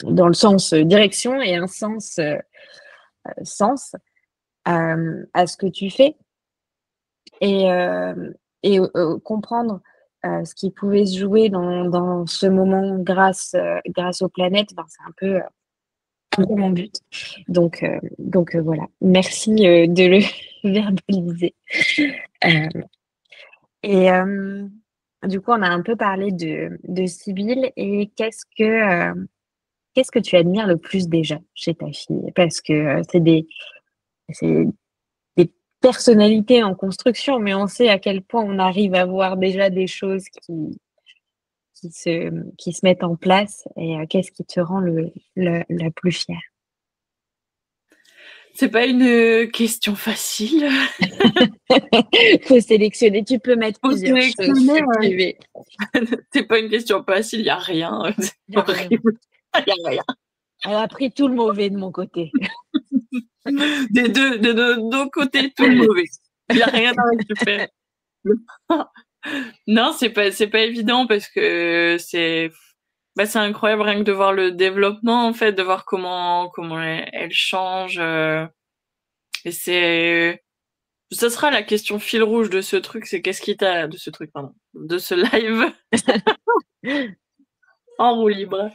dans le sens, direction et un sens, à ce que tu fais et comprendre, ce qui pouvait se jouer dans ce moment grâce aux planètes, c'est un peu mon but. Donc voilà. Merci, de le verbaliser. Heu et du coup, on a un peu parlé de Sibylle et qu'est-ce que tu admires le plus déjà chez ta fille? Parce que, c'est des personnalités en construction, mais on sait à quel point on arrive à voir déjà des choses qui se mettent en place et qu'est-ce qui te rend la plus fière? C'est pas une, question facile. Faut sélectionner, tu peux mettre Faut plusieurs choses, sélectionner, c'est privé. c'est pas une question facile, il y a rien, c'est Il y a rien. horrible. Il y a rien. Elle a pris tout le mauvais de mon côté. De nos côtés, tout le mauvais. Il y a rien à récupérer. Non, c'est pas évident parce que c'est incroyable rien que de voir le développement, en fait, de voir comment elle change, et ça sera la question fil rouge de ce truc, c'est qu'est-ce qui t'a de ce truc, pardon, de ce live en roue libre.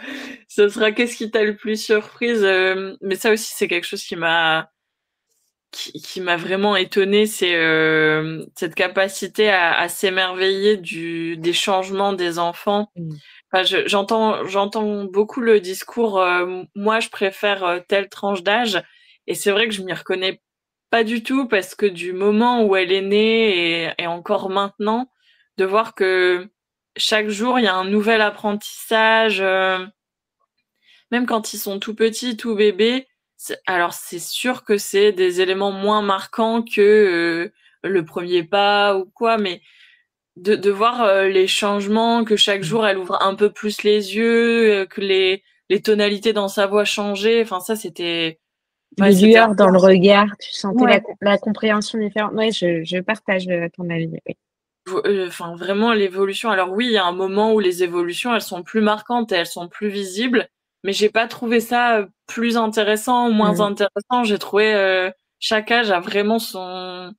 Ce sera qu'est-ce qui t'a le plus surprise, mais ça aussi, c'est quelque chose qui m'a vraiment étonnée, c'est, cette capacité à s'émerveiller des changements des enfants. Mmh. Enfin, j'entends beaucoup le discours, «Moi, je préfère, telle tranche d'âge» et c'est vrai que je m'y reconnais pas du tout parce que du moment où elle est née et encore maintenant, de voir que chaque jour, il y a un nouvel apprentissage, même quand ils sont tout petits, tout bébés. Alors c'est sûr que c'est des éléments moins marquants que, le premier pas ou quoi, mais de voir, les changements, que chaque jour elle ouvre un peu plus les yeux, que les tonalités dans sa voix changeaient, enfin ça c'était ouais, Les c'était lueurs dans le regard, tu sentais ouais. la compréhension différente. Ouais, je partage, ton avis, oui. Enfin vraiment l'évolution. Alors oui, il y a un moment où les évolutions, elles sont plus marquantes et elles sont plus visibles, mais j'ai pas trouvé ça, plus intéressant ou moins Mmh. intéressant. J'ai trouvé, chaque âge a vraiment son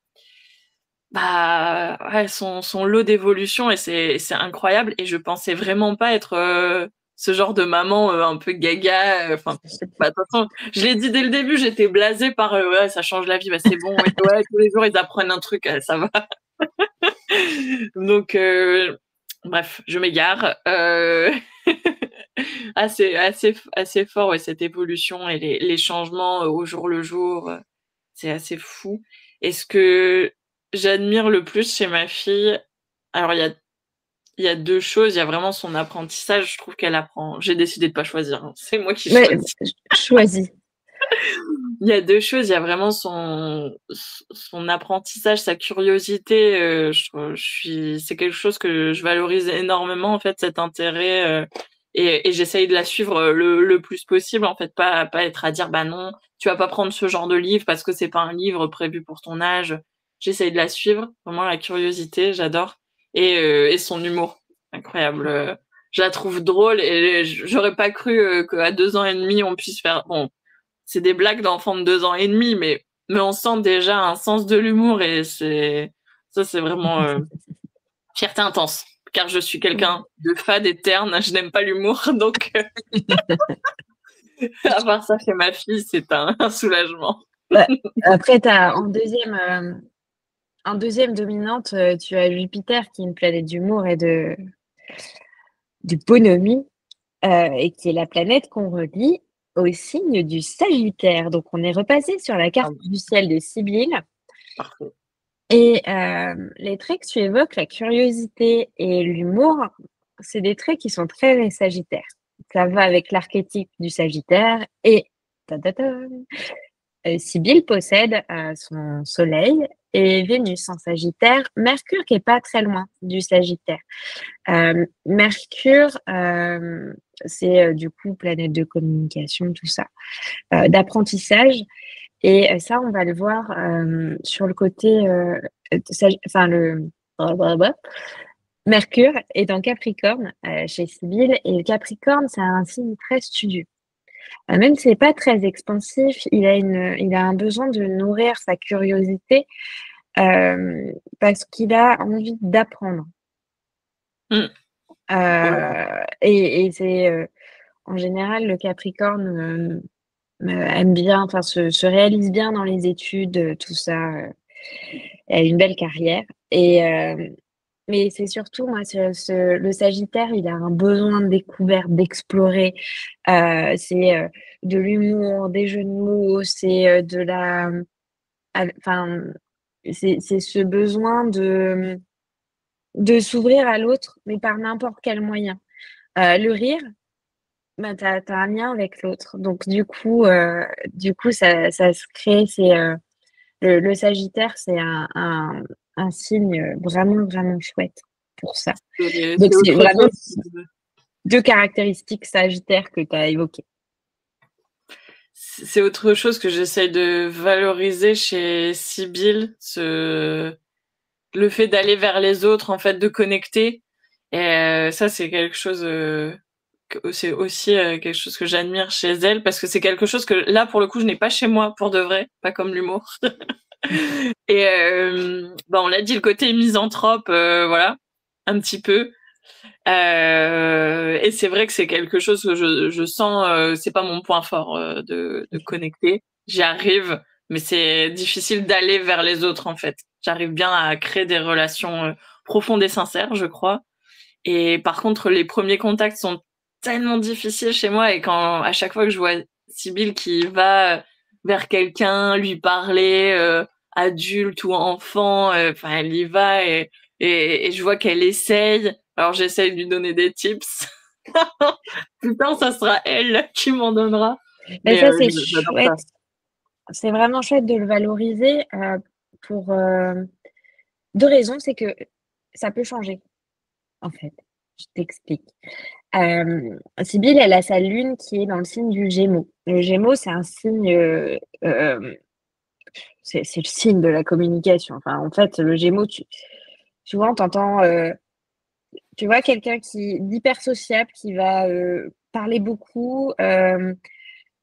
bah, ouais, son lot d'évolution et c'est incroyable et je pensais vraiment pas être, ce genre de maman, un peu gaga, enfin, bah, de toute façon, je l'ai dit dès le début, j'étais blasée par, «Ouais, ça change la vie, bah, c'est bon, ouais, tous les jours ils apprennent un truc, ça va». Donc bref, je m'égare, assez fort, ouais, cette évolution et les changements, au jour le jour, c'est assez fou et ce que j'admire le plus chez ma fille, alors il y a 2 choses, il y a vraiment son apprentissage, je trouve qu'elle apprend j'ai décidé de pas choisir, hein, c'est moi qui Ouais, choisis. choisis. Il y a 2 choses, il y a vraiment son apprentissage, sa curiosité, c'est quelque chose que je valorise énormément en fait, cet intérêt, et j'essaye de la suivre, le plus possible en fait, pas être à dire: «Bah non, tu vas pas prendre ce genre de livre parce que c'est pas un livre prévu pour ton âge». J'essaye de la suivre, vraiment la curiosité, j'adore et son humour, incroyable, je la trouve drôle et j'aurais pas cru, qu'à 2 ans et demi on puisse faire bon, c'est des blagues d'enfants de 2 ans et demi, mais on sent déjà un sens de l'humour et c'est vraiment, fierté intense. Car je suis quelqu'un de fade et terne, je n'aime pas l'humour, donc à part ça chez ma fille, c'est un soulagement. Bah, après tu as en 2e dominante, tu as Jupiter qui est une planète d'humour et de bonhomie, et qui est la planète qu'on relie au signe du Sagittaire. Donc on est repassé sur la Ah carte bon, du ciel de Sibylle parfait. et les traits que tu évoques, la curiosité et l'humour, c'est des traits qui sont très Sagittaires. Ça va avec l'archétype du Sagittaire et ta ta ta, Sibylle possède, son soleil et Vénus en Sagittaire, Mercure qui est pas très loin du Sagittaire. Mercure, c'est, du coup planète de communication, tout ça, d'apprentissage et ça, on va le voir, sur le côté, enfin le Mercure est en Capricorne, chez Sibylle et le Capricorne, c'est un signe très studieux. Même s'il est pas très expansif, il a un besoin de nourrir sa curiosité, parce qu'il a envie d'apprendre. Mmh. Ouais, Et c'est, en général, le Capricorne, aime bien, enfin se réalise bien dans les études, tout ça, a une belle carrière et mais c'est surtout moi le Sagittaire, il a un besoin de découverte, d'explorer, c'est, de l'humour, des jeux de mots, c'est, de la enfin, c'est ce besoin de s'ouvrir à l'autre, mais par n'importe quel moyen. Le rire, bah, tu as un lien avec l'autre, donc du coup ça se crée, c'est, le Sagittaire, c'est un signe, vraiment, vraiment chouette pour ça. Donc c'est c'est autre vraiment chose. 2 caractéristiques Sagittaires que tu as évoquées. C'est autre chose que j'essaye de valoriser chez Sibylle, le fait d'aller vers les autres, en fait, de connecter. Et ça, c'est quelque chose, c'est aussi quelque chose que j'admire chez elle parce que c'est quelque chose que là, pour le coup, je n'ai pas chez moi pour de vrai, pas comme l'humour. Et bah, on l'a dit, le côté misanthrope, voilà, un petit peu. Et c'est vrai que c'est quelque chose que je sens, c'est pas mon point fort, de connecter. J'y arrive, mais c'est difficile d'aller vers les autres, en fait. J'arrive bien à créer des relations, profondes et sincères, je crois. Et par contre, les premiers contacts sont tellement difficiles chez moi et quand à chaque fois que je vois Sibylle qui va, vers quelqu'un, lui parler, adulte ou enfant, enfin elle y va et je vois qu'elle essaye Alors j'essaye de lui donner des tips. Plus tard, ça sera elle qui m'en donnera. Mais Mais ça, c'est j'adore ça. chouette. C'est vraiment chouette de le valoriser, pour, 2 raisons. C'est que ça peut changer, en fait. Je t'explique. Sibylle, elle a sa lune qui est dans le signe du Gémeaux. Le Gémeaux, c'est un signe, c'est le signe de la communication. Enfin, en fait, le Gémeaux, souvent, tu vois quelqu'un d'hyper sociable qui va, parler beaucoup,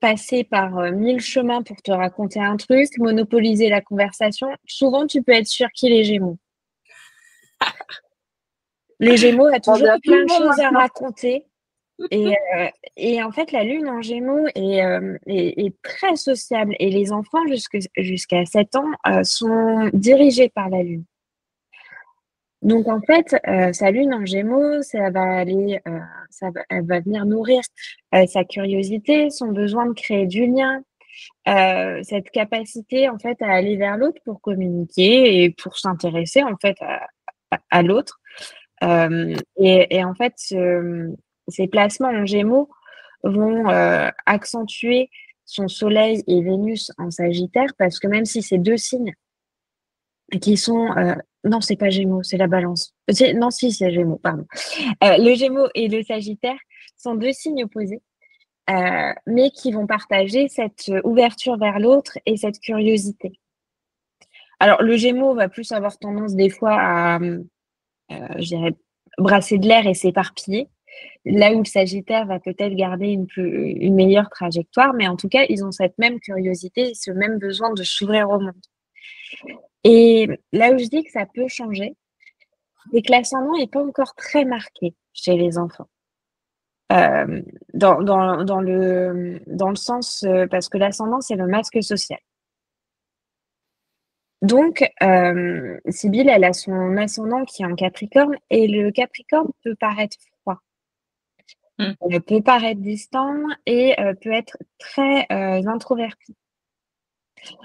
passer par, 1000 chemins pour te raconter un truc, monopoliser la conversation. Souvent, tu peux être sûr qu'il est Gémeaux. Les Gémeaux a On toujours a tout plein le de monde choses à maintenant. raconter. Et en fait, la lune en Gémeaux est très sociable, et les enfants jusqu'à 7 ans sont dirigés par la lune. Donc en fait, sa lune en Gémeaux, elle va venir nourrir sa curiosité, son besoin de créer du lien, cette capacité en fait à aller vers l'autre pour communiquer et pour s'intéresser en fait à l'autre. Et en fait, ces placements en Gémeaux vont accentuer son Soleil et Vénus en Sagittaire, parce que même si ces 2 signes qui sont, non, c'est pas Gémeaux, c'est la Balance. Non, si, c'est Gémeaux, pardon. Le Gémeaux et le Sagittaire sont 2 signes opposés, mais qui vont partager cette ouverture vers l'autre et cette curiosité. Alors le Gémeaux va plus avoir tendance des fois à, je dirais, brasser de l'air et s'éparpiller. Là où le Sagittaire va peut-être garder une meilleure trajectoire, mais en tout cas, ils ont cette même curiosité, ce même besoin de s'ouvrir au monde. Et là où je dis que ça peut changer, c'est que l'ascendant n'est pas encore très marqué chez les enfants. Dans le sens, parce que l'ascendant, c'est le masque social. Donc, Sibylle, elle a son ascendant qui est en Capricorne, et le Capricorne peut paraître froid. Mmh. Peut paraître distant et peut être très, introverti.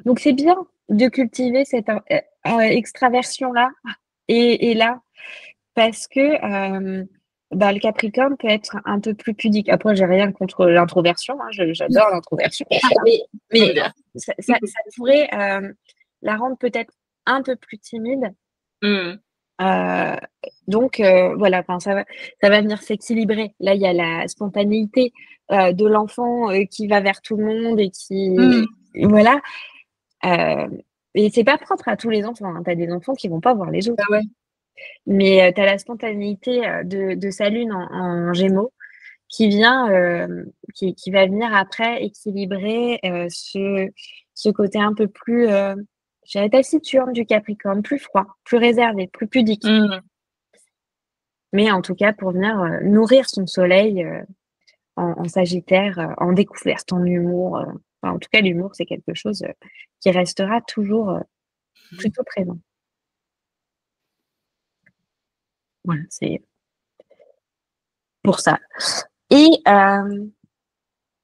Donc c'est bien de cultiver cette extraversion-là et là, parce que, le Capricorne peut être un peu plus pudique. Après, j'ai rien contre l'introversion, hein, j'adore l'introversion, mais J'aime mais bien. ça pourrait, la rendre peut-être un peu plus timide. Mmh. Heu, donc voilà, enfin ça va venir s'équilibrer. Là, il y a la spontanéité, de l'enfant, qui va vers tout le monde et Mmh. qui voilà, heu et c'est pas propre à tous les enfants, hein. Tu as des enfants qui vont pas voir les Bah autres. ouais. Mais tu as la spontanéité, de sa lune en Gémeaux qui vient, qui va venir après équilibrer, ce côté un peu plus, je dirais taciturne du Capricorne, plus froid, plus réservé, plus pudique. Mmh. Mais en tout cas pour venir, nourrir son soleil, en Sagittaire, en découverte, en humour, enfin en tout cas l'humour c'est quelque chose, qui restera toujours, plutôt présent. Voilà, c'est pour ça. Et on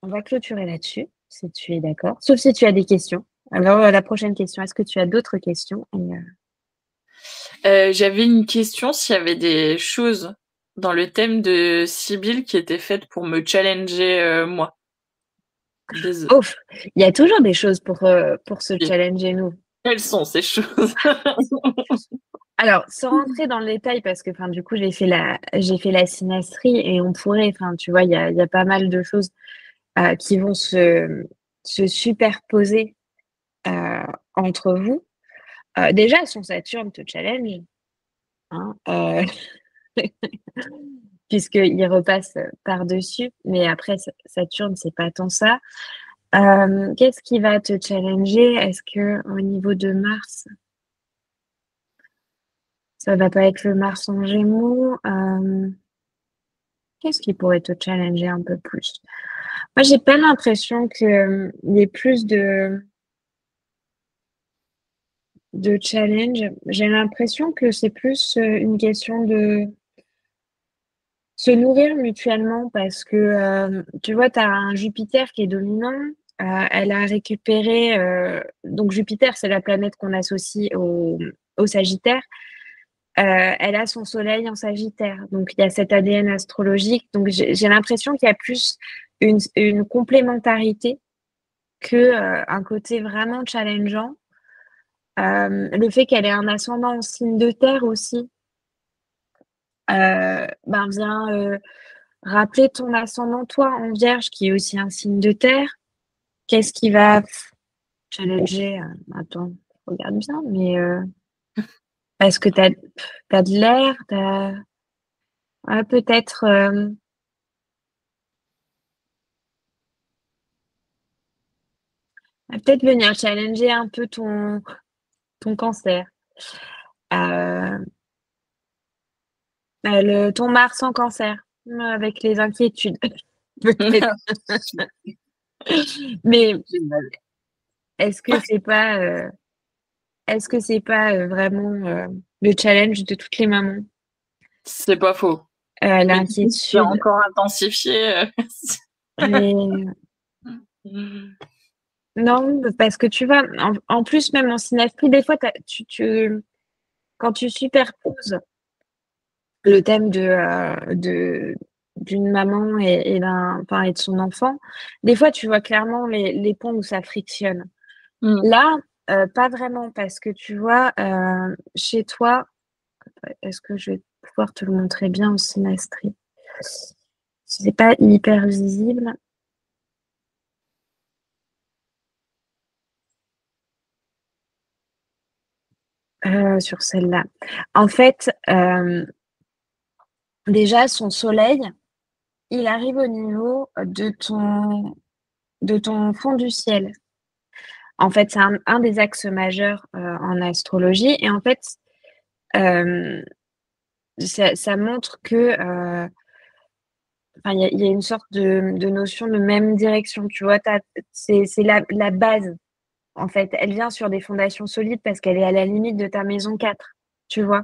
va clôturer là-dessus, si tu es d'accord, sauf si tu as des questions. Alors, la prochaine question, est-ce que tu as d'autres questions? J'avais une question, s'il y avait des choses dans le thème de Sibylle qui étaient faites pour me challenger, moi? Des Ouf, il y a toujours des choses pour se challenger nous. Quelles sont ces choses? Alors, sans rentrer dans le détail parce que, enfin, du coup, j'ai fait la synastrie et on pourrait, enfin, tu vois, il y a pas mal de choses, qui vont se superposer, heu, entre vous. Déjà, son Saturne te challenge, hein, puisqu'il repasse, par-dessus, mais après Saturne, c'est pas tant ça. Qu'est-ce qui va te challenger? Est-ce qu'au niveau de Mars, ça va pas être le Mars en Gémeaux? Qu'est-ce qui pourrait te challenger un peu plus? Moi, j'ai pas l'impression qu'il y ait plus de challenge. J'ai l'impression que c'est plus, une question de se nourrir mutuellement parce que, tu vois, tu as un Jupiter qui est dominant, elle a récupéré, donc Jupiter, c'est la planète qu'on associe au Sagittaire. Elle a son soleil en Sagittaire, donc il y a cet ADN astrologique. Donc j'ai l'impression qu'il y a plus une complémentarité que un côté vraiment challengeant. Le fait qu'elle ait un ascendant en signe de terre aussi, ben vient rappeler ton ascendant toi en Vierge qui est aussi un signe de terre. Qu'est-ce qui va challenger? Attends, regarde bien, mais est-ce que t'as de l'air, ouais, peut-être. Peut-être venir challenger un peu ton cancer. Euh, ton Mars en cancer, avec les inquiétudes, peut-être. Mais est-ce que c'est pas, vraiment le challenge de toutes les mamans? C'est pas faux. Mais du coup, c'est L'inquiétude. encore intensifié. Mais non, parce que tu vois, en plus, même en synastrie, des fois, quand tu superposes le thème d'une maman et de son enfant, des fois, tu vois clairement les points où ça frictionne. Mmh. Là, pas vraiment, parce que tu vois, chez toi, est-ce que je vais pouvoir te le montrer bien en synastrie? C'est pas hyper visible. Sur celle-là. En fait, déjà, son soleil, il arrive au niveau de ton fond du ciel. En fait, c'est un des axes majeurs en astrologie. Et en fait, euh, ça montre que il y a une sorte de notion de même direction. Tu vois, c'est la base. En fait, elle vient sur des fondations solides parce qu'elle est à la limite de ta maison 4. Tu vois.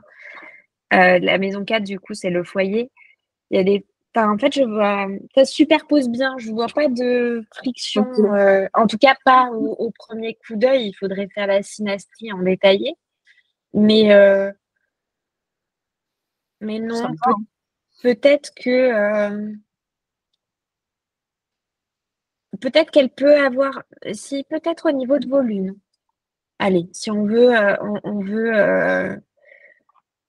La maison 4, du coup, c'est le foyer. Il y a des. Enfin, en fait, je vois. Ça se superpose bien. Je vois pas de friction. OK. En tout cas, pas au premier coup d'œil. Il faudrait faire la synastrie en détaillé. Mais, euh, mais non, Sympa, hein. peut-être que. Peut-être qu'elle peut avoir. Si, peut-être au niveau de volume. Allez, si on veut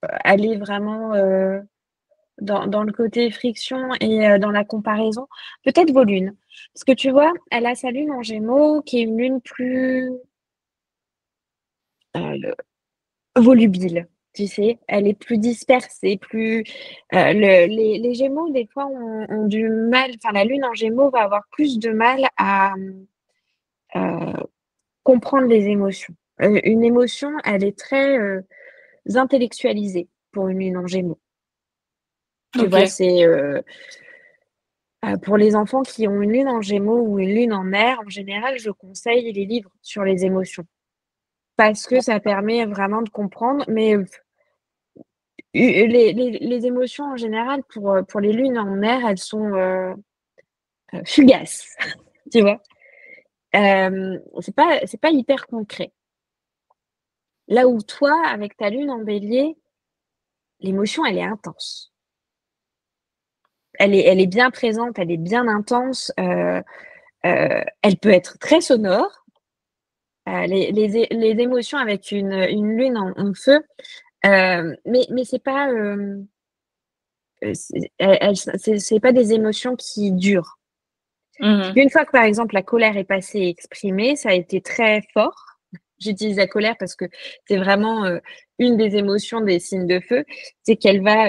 aller vraiment dans le côté friction et dans la comparaison, peut-être vos lunes. Parce que tu vois, elle a sa lune en Gémeaux, qui est une lune plus euh, volubile. Tu sais, elle est plus dispersée, plus. Les Gémeaux, des fois, ont du mal. Enfin, la lune en Gémeaux va avoir plus de mal à euh, comprendre les émotions. Une émotion, elle est très intellectualisée pour une lune en Gémeaux. Tu vois, OK. c'est pour les enfants qui ont une lune en Gémeaux ou une lune en Mer, en général, je conseille les livres sur les émotions parce que ça permet vraiment de comprendre. Mais les émotions en général pour les lunes en Mer, elles sont fugaces, tu vois. C'est pas hyper concret. Là où toi, avec ta lune en Bélier, l'émotion, elle est intense. Elle est bien présente, elle est bien intense. Elle peut être très sonore. Les émotions avec une lune en feu, mais c'est pas, c'est pas des émotions qui durent. Mmh. Une fois que, par exemple, la colère est passée et exprimée, ça a été très fort. J'utilise la colère parce que c'est vraiment une des émotions des signes de feu, c'est qu'elle va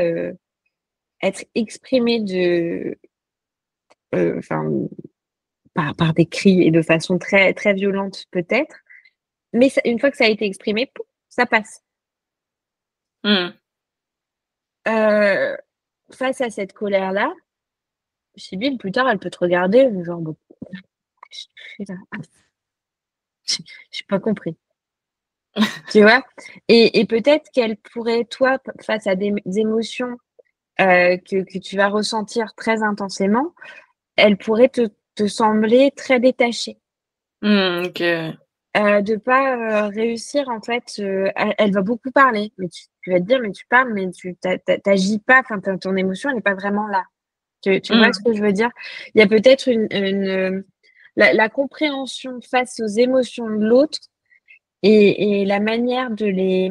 être exprimée enfin, par des cris et de façon très, très violente peut-être, mais une fois que ça a été exprimé, pouf, ça passe. Mmh. Euh, Face à cette colère-là, Sibylle, plus tard, elle peut te regarder, genre, bon, qu'est-ce que tu fais là? Ah, j'ai pas compris. Tu vois? Et peut-être qu'elle pourrait, toi, face à des émotions que tu vas ressentir très intensément, elle pourrait te sembler très détachée. Mmh, OK. De pas réussir, en fait, elle va beaucoup parler, mais tu vas te dire: «Mais tu parles, mais tu tu pas, enfin ton émotion elle est pas vraiment là». Tu vois Mmh. ce que je veux dire? Il y a peut-être la compréhension face aux émotions de l'autre et la manière de les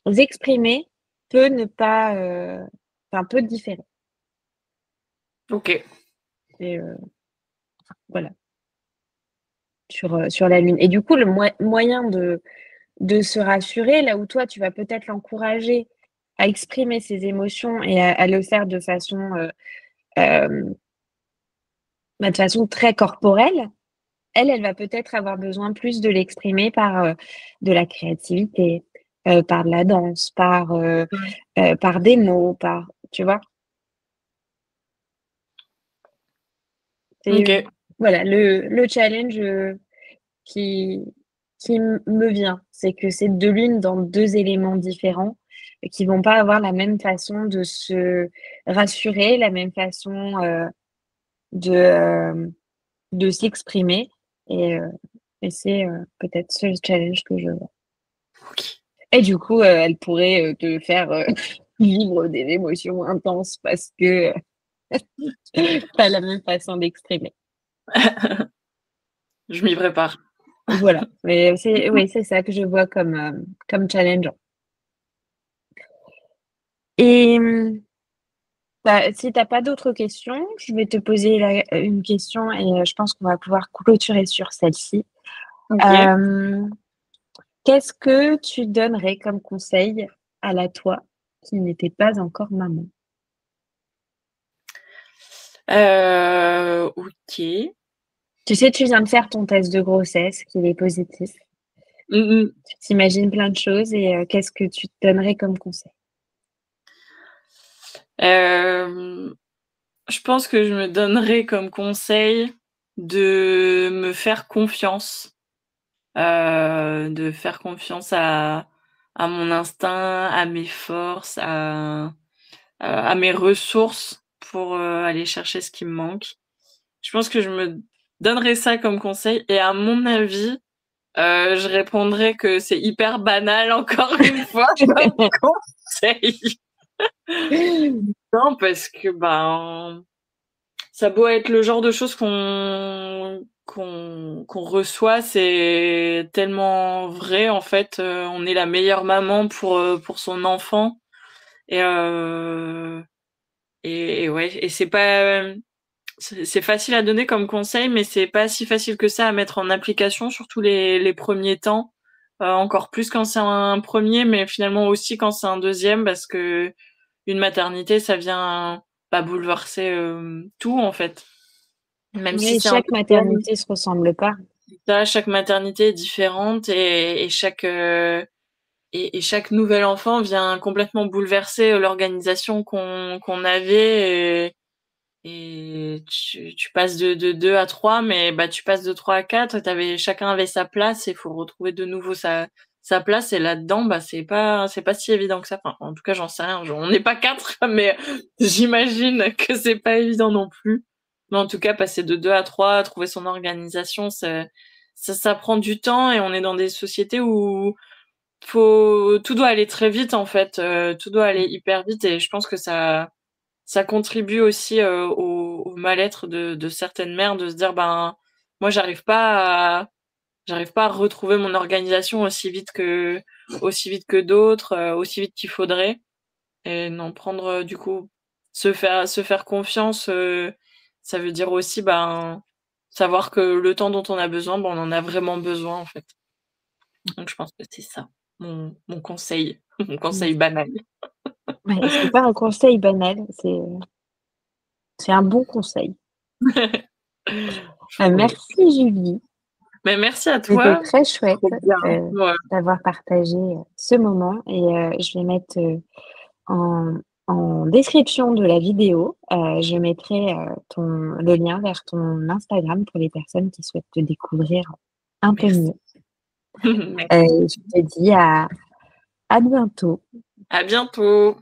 exprimer peut ne pas, enfin peut différer OK. et voilà, sur la lune et du coup, le moyen de se rassurer, là où toi, tu vas peut-être l'encourager à exprimer ses émotions et à le faire de façon, hem, bah, de façon très corporelle. Elle va peut-être avoir besoin plus de l'exprimer par, de la créativité, par de la danse, par des mots, par tu vois? C'est, OK. voilà le challenge, qui me vient. C'est que c'est 2 lunes dans 2 éléments différents et qui vont pas avoir la même façon de se rassurer, la même façon, de, de s'exprimer et heu et c'est, peut-être ce challenge que je vois. OK. Et du coup, elle pourrait, te faire, vivre des émotions intenses parce que, pas la même façon d'exprimer. Je m'y prépare. Voilà, mais c'est oui, c'est ça que je vois comme, comme challengeant. Et bah, si tu as pas d'autres questions, je vais te poser une question et je pense qu'on va pouvoir clôturer sur celle-ci. OK. Hem, Qu'est-ce que tu donnerais comme conseil à la toi qui n'était pas encore maman? OK. Tu sais, tu viens de faire ton test de grossesse, qu'il est positif. Mmh mh. Tu t'imagines plein de choses et qu'est-ce que tu te donnerais comme conseil? Hem, je pense que je me donnerais comme conseil de me faire confiance, de faire confiance à mon instinct, à mes forces, à mes ressources pour, aller chercher ce qui me manque. Je pense que je me donnerais ça comme conseil et à mon avis, je répondrais que c'est hyper banal encore une fois comme conseil. Non, parce que, ben, ça a beau être le genre de choses qu'on reçoit, c'est tellement vrai en fait, on est la meilleure maman pour son enfant et et ouais et c'est pas, c'est facile à donner comme conseil, mais c'est pas si facile que ça à mettre en application, surtout les premiers temps, encore plus quand c'est un premier, mais finalement aussi quand c'est un deuxième, parce qu'une maternité, ça vient, bah, bouleverser, tout en fait. Même si Oui, c'est un chaque deuxième, maternité se ressemble pas. ça, chaque maternité est différente et chaque nouvel enfant vient complètement bouleverser, l'organisation qu'on avait et tu passes de 2 à 3, mais bah, tu passes de 3 à 4. Chacun avait sa place et il faut retrouver de nouveau sa place et là-dedans, bah, c'est pas si évident que ça. Enfin, en tout cas, j'en sais rien, on n'est pas 4, mais j'imagine que c'est pas évident non plus. Mais en tout cas, passer de 2 à 3, trouver son organisation, ça prend du temps et on est dans des sociétés où tout doit aller très vite en fait, tout doit aller hyper vite et je pense que ça contribue aussi, au mal-être de certaines mères de se dire: «Ben, moi j'arrive pas à retrouver mon organisation aussi vite que d'autres, aussi vite qu'il faudrait» et non, prendre, du coup, se faire confiance, ça veut dire aussi, ben, savoir que le temps dont on a besoin, ben, on en a vraiment besoin, en fait. Donc je pense que c'est ça, mon conseil, mon Ouais. conseil banal. Ouais, c'est pas un conseil banal, c'est un bon conseil. Ouais. Merci Julie, Mais merci à c'était toi, très chouette, trop bien. heu, Ouais. d'avoir partagé, ce moment et je vais mettre, en description de la vidéo, je mettrai, le lien vers ton Instagram pour les personnes qui souhaitent te découvrir un peu Merci. mieux. Merci. Je te dis à bientôt. À bientôt.